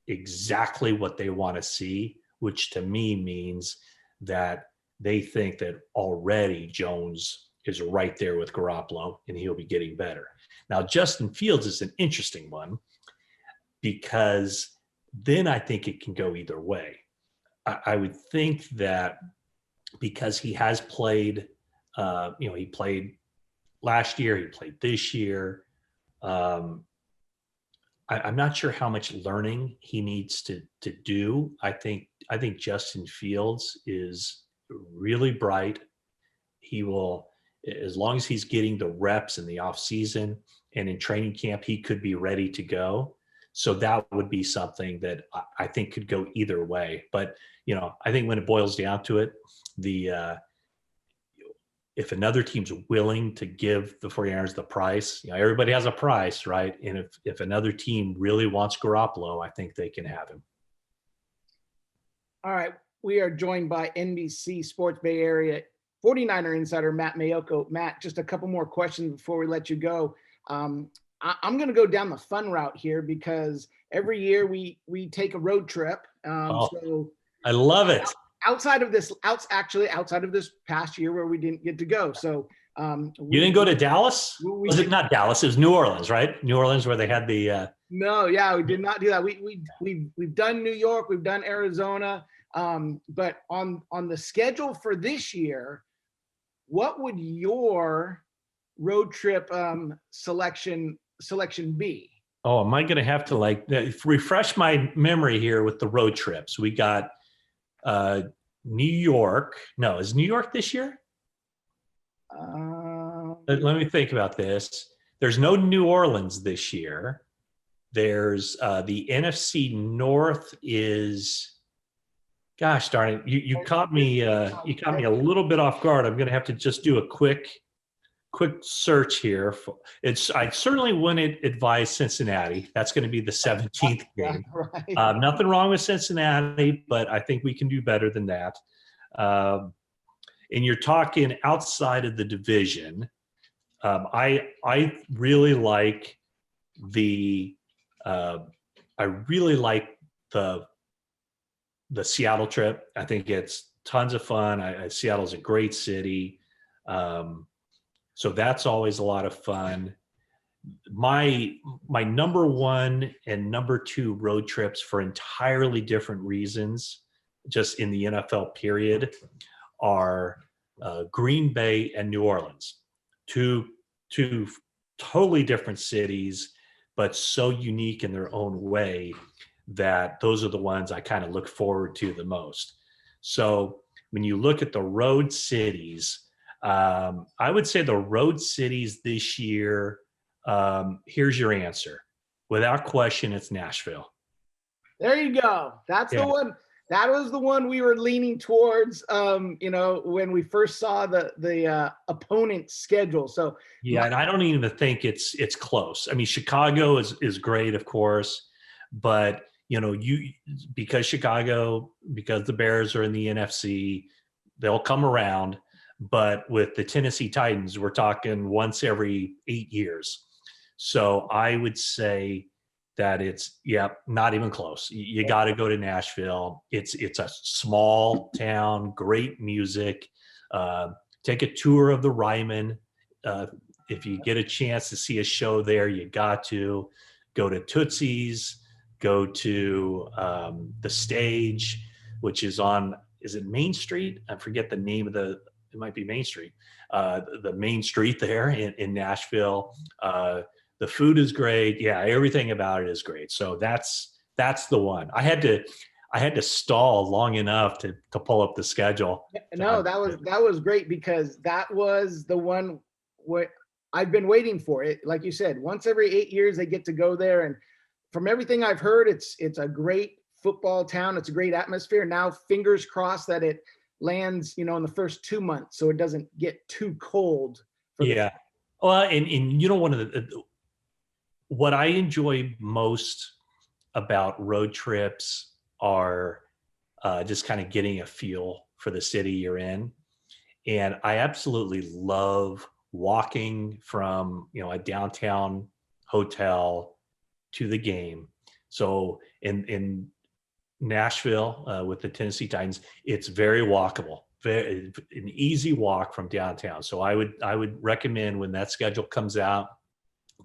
exactly what they want to see, which to me means that they think that already Jones is right there with Garoppolo and he'll be getting better. Now, Justin Fields is an interesting one, because then I think it can go either way. I would think that because he has played, he played last year, he played this year. I'm not sure how much learning he needs to do. I think Justin Fields is really bright. He will, as long as he's getting the reps in the off season and in training camp, he could be ready to go. So that would be something that I think could go either way. But, I think when it boils down to it, if another team's willing to give the 49ers the price, everybody has a price, right? And if another team really wants Garoppolo, I think they can have him. All right. We are joined by NBC Sports Bay Area 49er insider Matt Maiocco. Matt, just a couple more questions before we let you go. I'm going to go down the fun route here because every year we take a road trip. So I love it. Outside of this past year where we didn't get to go. So you didn't go to Dallas? Was it not Dallas? It was New Orleans, right? New Orleans, where they had the. No, yeah, we did not do that. We've done New York, we've done Arizona, but on the schedule for this year, what would your road trip selection be? Oh, am I going to have to refresh my memory here with the road trips? We got New York. No, is New York this year? Let me think about this. There's no New Orleans this year. There's the NFC North is. Gosh darn it! You caught me. You caught me a little bit off guard. I'm going to have to just do a quick search here. I certainly wouldn't advise Cincinnati. That's going to be the 17th game. Right. Nothing wrong with Cincinnati, but I think we can do better than that. And you're talking outside of the division. I really like the Seattle trip. I think it's tons of fun. Seattle's a great city. So that's always a lot of fun. My number one and number two road trips for entirely different reasons, just in the NFL period, are Green Bay and New Orleans. Two totally different cities, but so unique in their own way that those are the ones I kind of look forward to the most. So when you look at the road cities, I would say the road cities this year, here's your answer. Without question, it's Nashville. There you go. That's the one. That was the one we were leaning towards, when we first saw the opponent's schedule. So yeah, and I don't even think it's close. I mean, Chicago is great, of course, but because the Bears are in the NFC, they'll come around. But with the Tennessee Titans, we're talking once every 8 years. So I would say that it's not even close. You got to go to Nashville. It's a small town, great music. Take a tour of the Ryman. If you get a chance to see a show there, you got to go to Tootsie's. Go to the Stage, which is on. Is it Main Street? I forget the name of it might be Main Street. The main street there in Nashville. The food is great. Yeah, everything about it is great. So that's the one. I had to stall long enough to pull up the schedule. No, that was great because that was the one where I've been waiting for it. Like you said, once every 8 years they get to go there, and from everything I've heard, it's a great football town. It's a great atmosphere. Now, fingers crossed that it lands, in the first 2 months, so it doesn't get too cold. Well, and one of what I enjoy most about road trips are just kind of getting a feel for the city you're in, and I absolutely love walking from a downtown hotel to the game. So in Nashville with the Tennessee Titans, it's very walkable, an easy walk from downtown. So I would recommend when that schedule comes out,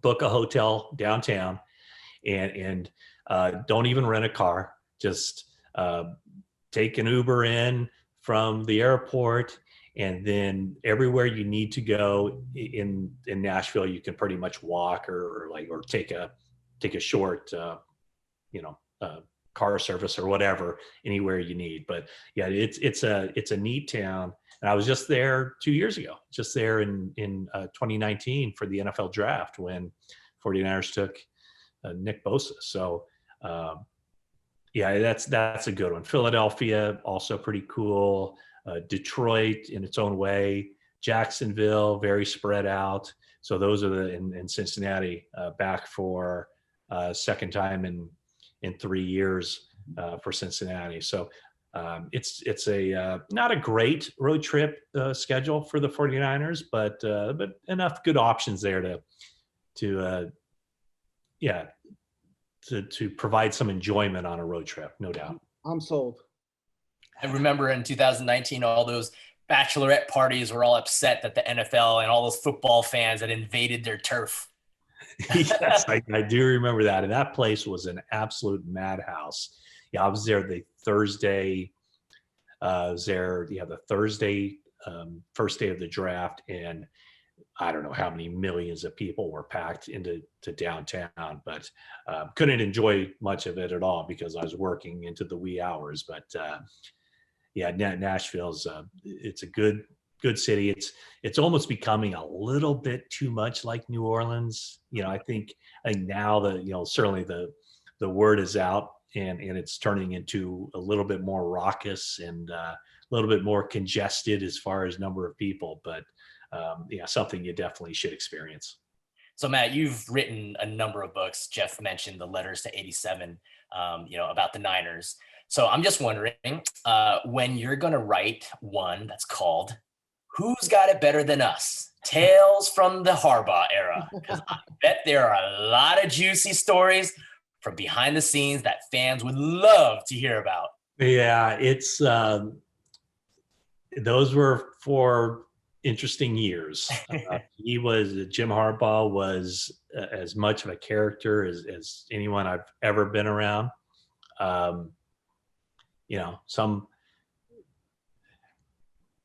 book a hotel downtown, and don't even rent a car. Just take an Uber in from the airport, and then everywhere you need to go in Nashville, you can pretty much walk or take a short car service or whatever, anywhere you need. But yeah, it's a neat town. And I was just there 2 years ago, just there in 2019 for the NFL draft when 49ers took Nick Bosa. So that's a good one. Philadelphia, also pretty cool. Detroit in its own way. Jacksonville, very spread out. So those are in Cincinnati, back for second time in 3 years for Cincinnati. So It's a not a great road trip schedule for the 49ers, but enough good options there to provide some enjoyment on a road trip, no doubt. I'm sold. I remember in 2019, all those bachelorette parties were all upset that the NFL and all those football fans had invaded their turf. Yes, I do remember that. And that place was an absolute madhouse. Yeah, I was there the Thursday. The Thursday, first day of the draft. And I don't know how many millions of people were packed into downtown, but couldn't enjoy much of it at all because I was working into the wee hours. But Nashville's it's a good city. It's almost becoming a little bit too much like New Orleans. I think now certainly the word is out and it's turning into a little bit more raucous and a little bit more congested as far as number of people, but something you definitely should experience. So Matt, you've written a number of books. Jeff mentioned the Letters to 87, about the Niners. So I'm just wondering, when you're going to write one that's called Who's Got It Better Than Us? Tales from the Harbaugh Era. Because I bet there are a lot of juicy stories from behind the scenes that fans would love to hear about. Yeah, it's those were 4 interesting years. Jim Harbaugh was as much of a character as anyone I've ever been around.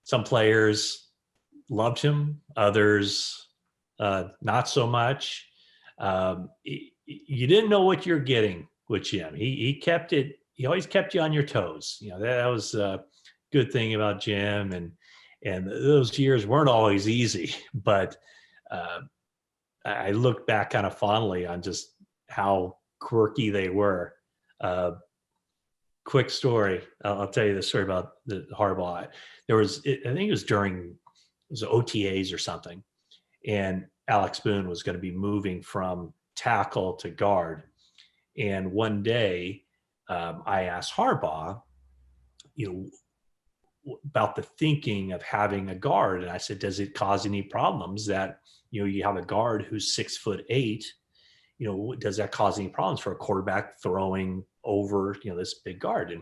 Some players loved him, others not so much. You didn't know what you're getting with Jim. He always kept you on your toes. That was a good thing about Jim, and those years weren't always easy, but I look back kind of fondly on just how quirky they were. Quick story. I'll tell you the story about the Harbaugh. I think it was during OTAs or something, and Alex Boone was going to be moving from tackle to guard. And one day I asked Harbaugh, about the thinking of having a guard. And I said, does it cause any problems that, you have a guard who's 6'8", does that cause any problems for a quarterback throwing over, this big guard?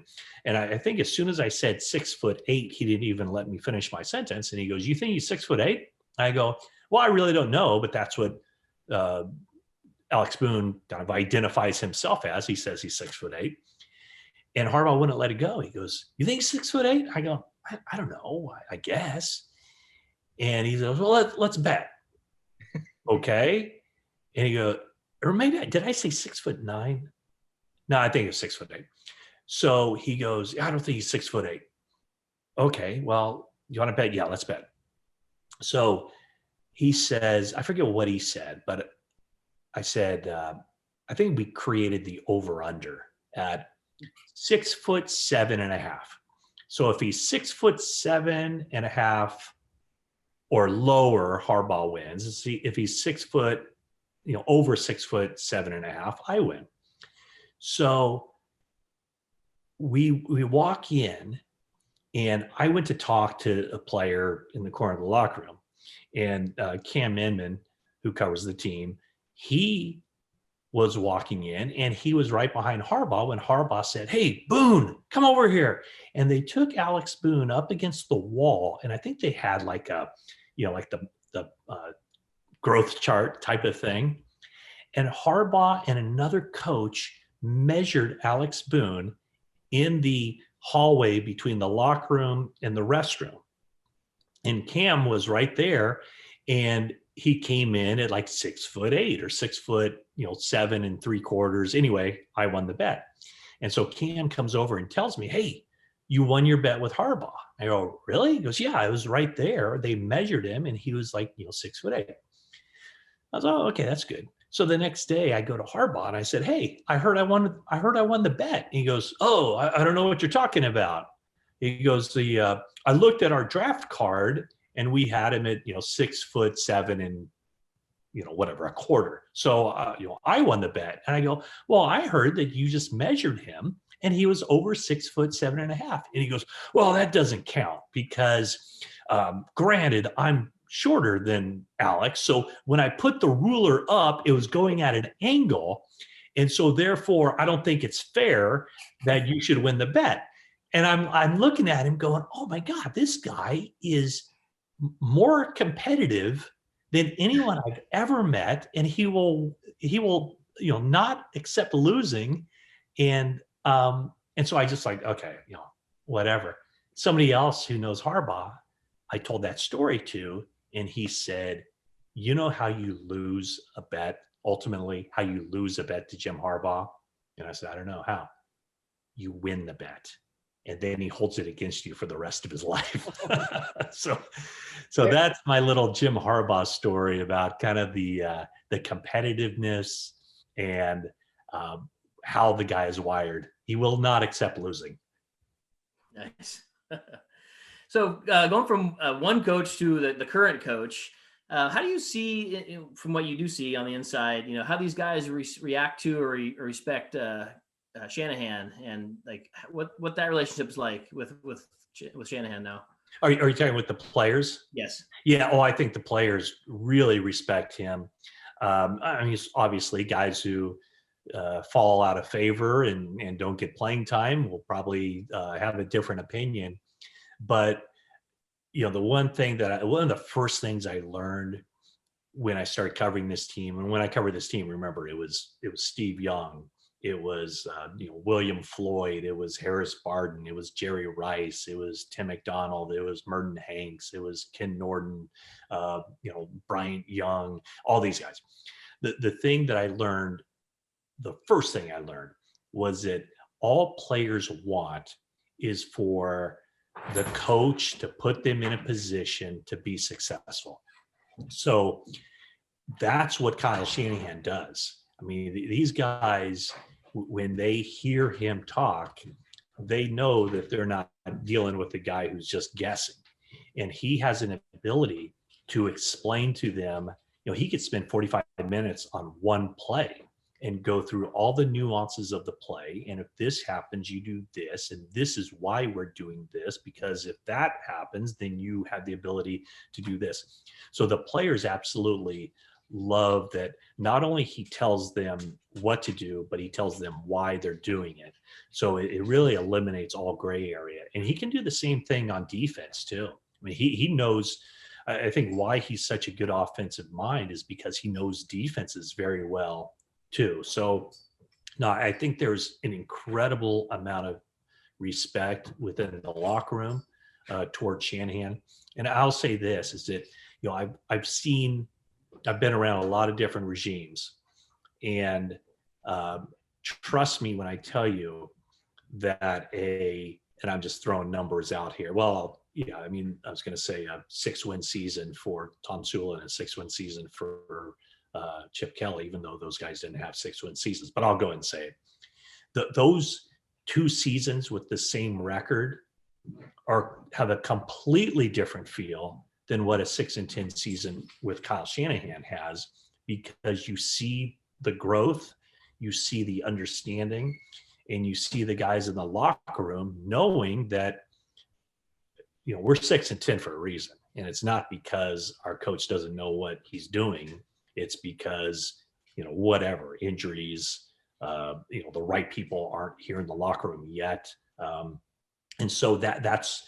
And I think as soon as I said 6'8", he didn't even let me finish my sentence. And he goes, you think he's 6'8"? I go, well, I really don't know, but that's what Alex Boone kind of identifies himself as. He says he's 6'8". And Harbaugh wouldn't let it go. He goes, you think he's 6'8"? I go, I don't know, I guess. And he goes, well, let's bet. Okay. And he goes, or maybe, did I say 6'9"? No, I think it's 6'8". So he goes, I don't think he's 6'8". Okay, well, you want to bet? Yeah, let's bet. So he says, I forget what he said, but I said, I think we created the over-under at 6'7.5". So if he's 6'7.5" or lower, Harbaugh wins. See, if he's 6 foot, over 6'7.5", I win. So we walk in, and I went to talk to a player in the corner of the locker room, and Cam Inman, who covers the team, he was walking in, and he was right behind Harbaugh when Harbaugh said, hey, Boone, come over here. And they took Alex Boone up against the wall, and I think they had like a, like the growth chart type of thing. And Harbaugh and another coach measured Alex Boone in the hallway between the locker room and the restroom. And Cam was right there, and he came in at like 6'8" or 6'7 3/4. Anyway, I won the bet. And so Cam comes over and tells me, hey, you won your bet with Harbaugh. I go, really? He goes, yeah, I was right there. They measured him, and he was like, 6'8". I was, oh, okay, that's good. So the next day I go to Harbaugh and I said, hey, I heard I won the bet. And he goes, oh, I don't know what you're talking about. He goes, I looked at our draft card, and we had him at 6'7" and whatever, a quarter. So I won the bet. And I go, well, I heard that you just measured him, And he was over 6'7.5". And he goes, well, that doesn't count because granted, I'm shorter than Alex. So when I put the ruler up, it was going at an angle. And so therefore, I don't think it's fair that you should win the bet. And I'm looking at him going, oh my God, this guy is more competitive than anyone I've ever met. And he will, not accept losing. And so I just like, okay, whatever. Somebody else who knows Harbaugh, I told that story to, and he said, you know how you lose a bet, ultimately how you lose a bet to Jim Harbaugh? And I said, I don't know how. You win the bet. And then he holds it against you for the rest of his life. So that's my little Jim Harbaugh story about kind of the competitiveness and how the guy is wired. He will not accept losing. Nice. So going from one coach to the current coach, how do you see, from what you do see on the inside, how these guys react to or respect Shanahan, and like what that relationship is like with Shanahan now? Are you talking with the players? Yes. Yeah. Oh, I think the players really respect him. I mean, obviously guys who fall out of favor and don't get playing time will probably have a different opinion. But one of the first things I learned when I started covering this team, and when I covered this team, remember it was Steve Young, it was William Floyd, it was Harris Barden, it was Jerry Rice, it was Tim McDonald, it was Merton Hanks, it was Ken Norton, Bryant Young, all these guys. The thing that I learned, the first thing I learned was that all players want is for the coach to put them in a position to be successful. So that's what Kyle Shanahan does. I mean, these guys, when they hear him talk, they know that they're not dealing with a guy who's just guessing. And he has an ability to explain to them, he could spend 45 minutes on one play and go through all the nuances of the play. And if this happens, you do this, and this is why we're doing this, because if that happens, then you have the ability to do this. So the players absolutely love that. Not only he tells them what to do, but he tells them why they're doing it. So it really eliminates all gray area. And he can do the same thing on defense too. I mean, he knows, I think why he's such a good offensive mind is because he knows defenses very well too. So no, I think there's an incredible amount of respect within the locker room toward Shanahan. And I'll say this is that, I've been around a lot of different regimes, and trust me when I tell you that and I'm just throwing numbers out here. Well, yeah, I mean, I was going to say a 6-win season for Tom Sula and a 6-win season for Chip Kelly, even though those guys didn't have 6-win seasons, but I'll go ahead and say it. Those 2 seasons with the same record have a completely different feel than what a 6-10 season with Kyle Shanahan has, because you see the growth, you see the understanding, and you see the guys in the locker room knowing that, we're 6-10 for a reason. And it's not because our coach doesn't know what he's doing. It's because, whatever, injuries, the right people aren't here in the locker room yet. And so that's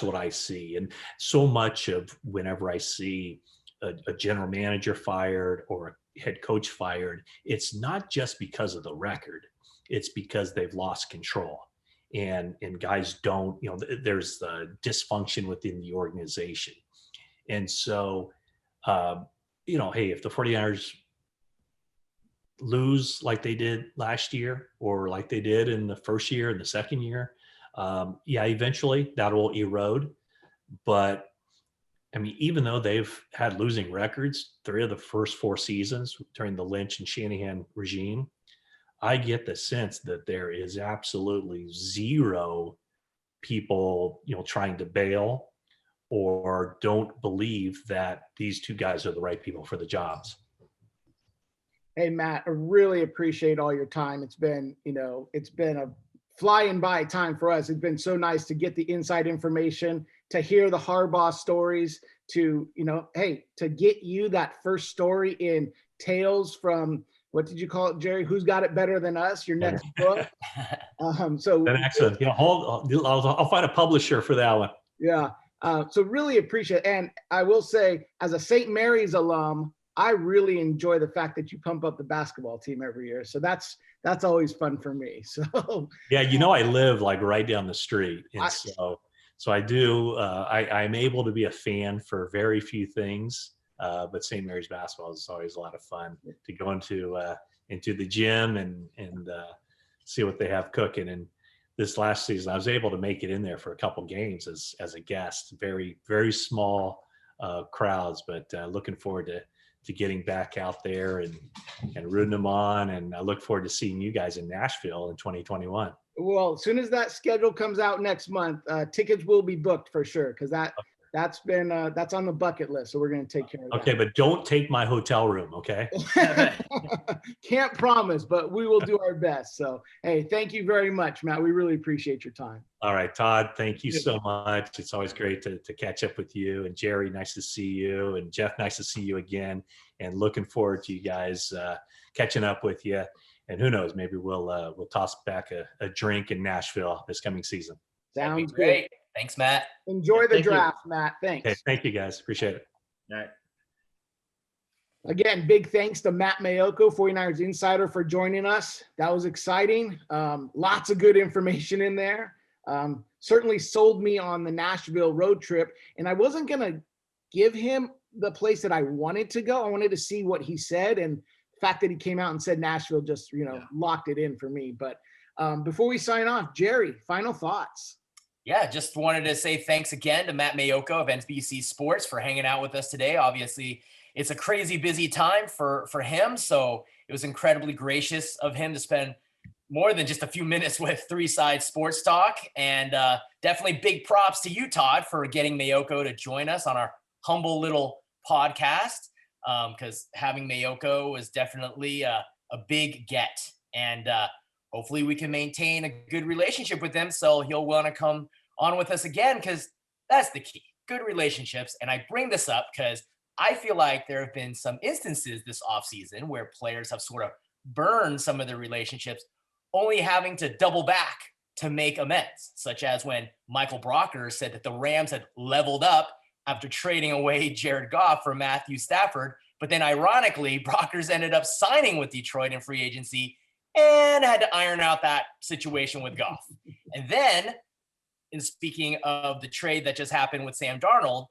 what I see. And so much of whenever I see a general manager fired or a head coach fired, it's not just because of the record. It's because they've lost control. And guys don't, there's the dysfunction within the organization. And so, hey, if the 49ers lose like they did last year or like they did in the first year and the second year, eventually that will erode. But I mean, even though they've had losing records 3 of the first 4 seasons during the Lynch and Shanahan regime, I get the sense that there is absolutely zero people, trying to bail or don't believe that these 2 guys are the right people for the jobs. Hey, Matt, I really appreciate all your time. It's been a flying by time for us. It's been so nice to get the inside information, to hear the Harbaugh stories, to, hey, to get you that first story in Tales from, what did you call it, Jerry? Who's Got It Better Than Us? Your next book. So excellent. I'll find a publisher for that one. Yeah. So really appreciate it. And I will say, as a St. Mary's alum, I really enjoy the fact that you pump up the basketball team every year. So that's always fun for me. So yeah, I live like right down the street, and so I do. I'm able to be a fan for very few things, but St. Mary's basketball is always a lot of fun to go into the gym and see what they have cooking. And this last season, I was able to make it in there for a couple games as a guest. Very, very small crowds, but looking forward to getting back out there and rooting them on. And I look forward to seeing you guys in Nashville in 2021. Well, as soon as that schedule comes out next month, tickets will be booked for sure, because that's on the bucket list. So we're going to take care of that. Okay, but don't take my hotel room, okay? Can't promise, but we will do our best. So, hey, thank you very much, Matt. We really appreciate your time. All right, Todd, thank you so much. It's always great to catch up with you. And Jerry, nice to see you. And Jeff, nice to see you again. And looking forward to you guys catching up with you. And who knows, maybe we'll toss back a drink in Nashville this coming season. Sounds great. Good. Thanks, Matt. Enjoy the draft, Matt. Thanks. Okay, thank you, guys. Appreciate it. All right. Again, big thanks to Matt Maiocco, 49ers Insider, for joining us. That was exciting. Lots of good information in there. Certainly sold me on the Nashville road trip. And I wasn't going to give him the place that I wanted to go. I wanted to see what he said. And the fact that he came out and said Nashville just, locked it in for me. But before we sign off, Jerry, final thoughts. Yeah, just wanted to say thanks again to Matt Maiocco of NBC Sports for hanging out with us today. Obviously, it's a crazy busy time for him, so it was incredibly gracious of him to spend more than just a few minutes with Three Side Sports Talk. And definitely big props to you, Todd, for getting Maiocco to join us on our humble little podcast, because having Maiocco was definitely a big get. And hopefully we can maintain a good relationship with him, so he'll want to come on with us again, because that's the key, good relationships. And I bring this up because I feel like there have been some instances this offseason where players have sort of burned some of their relationships, only having to double back to make amends, such as when Michael Brocker said that the Rams had leveled up after trading away Jared Goff for Matthew Stafford. But then ironically, Brockers ended up signing with Detroit in free agency and had to iron out that situation with Goff. And then, in speaking of the trade that just happened with Sam Darnold,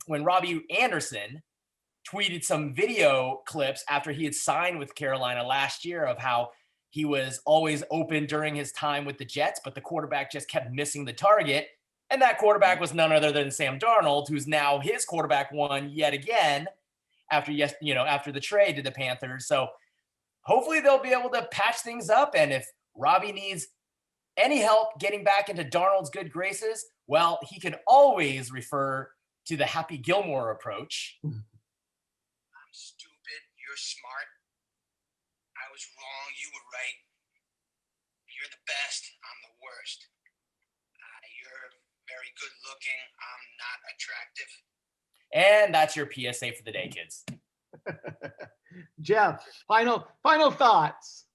when Robbie Anderson tweeted some video clips after he had signed with Carolina last year of how he was always open during his time with the Jets, but the quarterback just kept missing the target. And that quarterback was none other than Sam Darnold, who's now his quarterback one yet again after the trade to the Panthers. So hopefully they'll be able to patch things up. And if Robbie needs any help getting back into Darnold's good graces, well, he can always refer to the Happy Gilmore approach. I'm stupid. You're smart. I was wrong. You were right. You're the best. I'm the worst. You're very good looking. I'm not attractive. And that's your PSA for the day, kids. Jeff, final thoughts.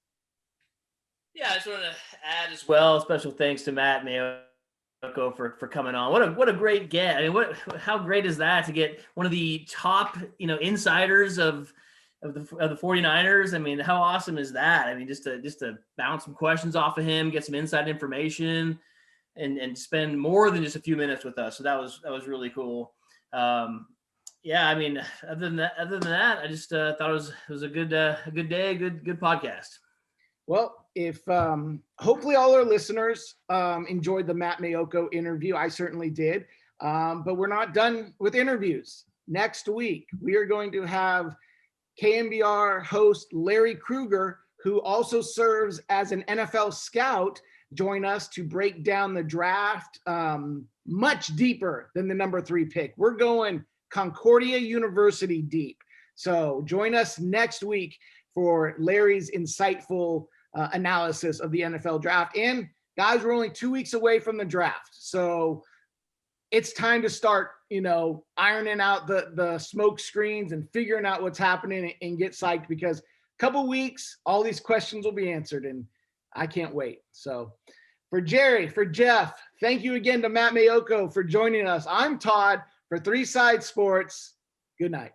Yeah, I just want to add as well, special thanks to Matt Maiocco for coming on. What a great get. I mean, how great is that to get one of the top, insiders of the 49ers? I mean, how awesome is that? I mean, just to bounce some questions off of him, get some inside information, and spend more than just a few minutes with us. So that was really cool. Yeah, I mean, other than that, I just thought it was a good day, a good podcast. Well, if hopefully all our listeners enjoyed the Matt Maiocco interview, I certainly did. But we're not done with interviews. Next week, we are going to have KNBR host Larry Krueger, who also serves as an NFL scout, join us to break down the draft much deeper than the number 3 pick. We're going Concordia University deep. So join us next week for Larry's insightful analysis of the NFL draft. And guys, we're only 2 weeks away from the draft. So it's time to start, ironing out the smoke screens and figuring out what's happening and get psyched, because a couple weeks, all these questions will be answered, and I can't wait. So for Jerry, for Jeff, thank you again to Matt Maiocco for joining us. I'm Todd for Three Side Sports. Good night.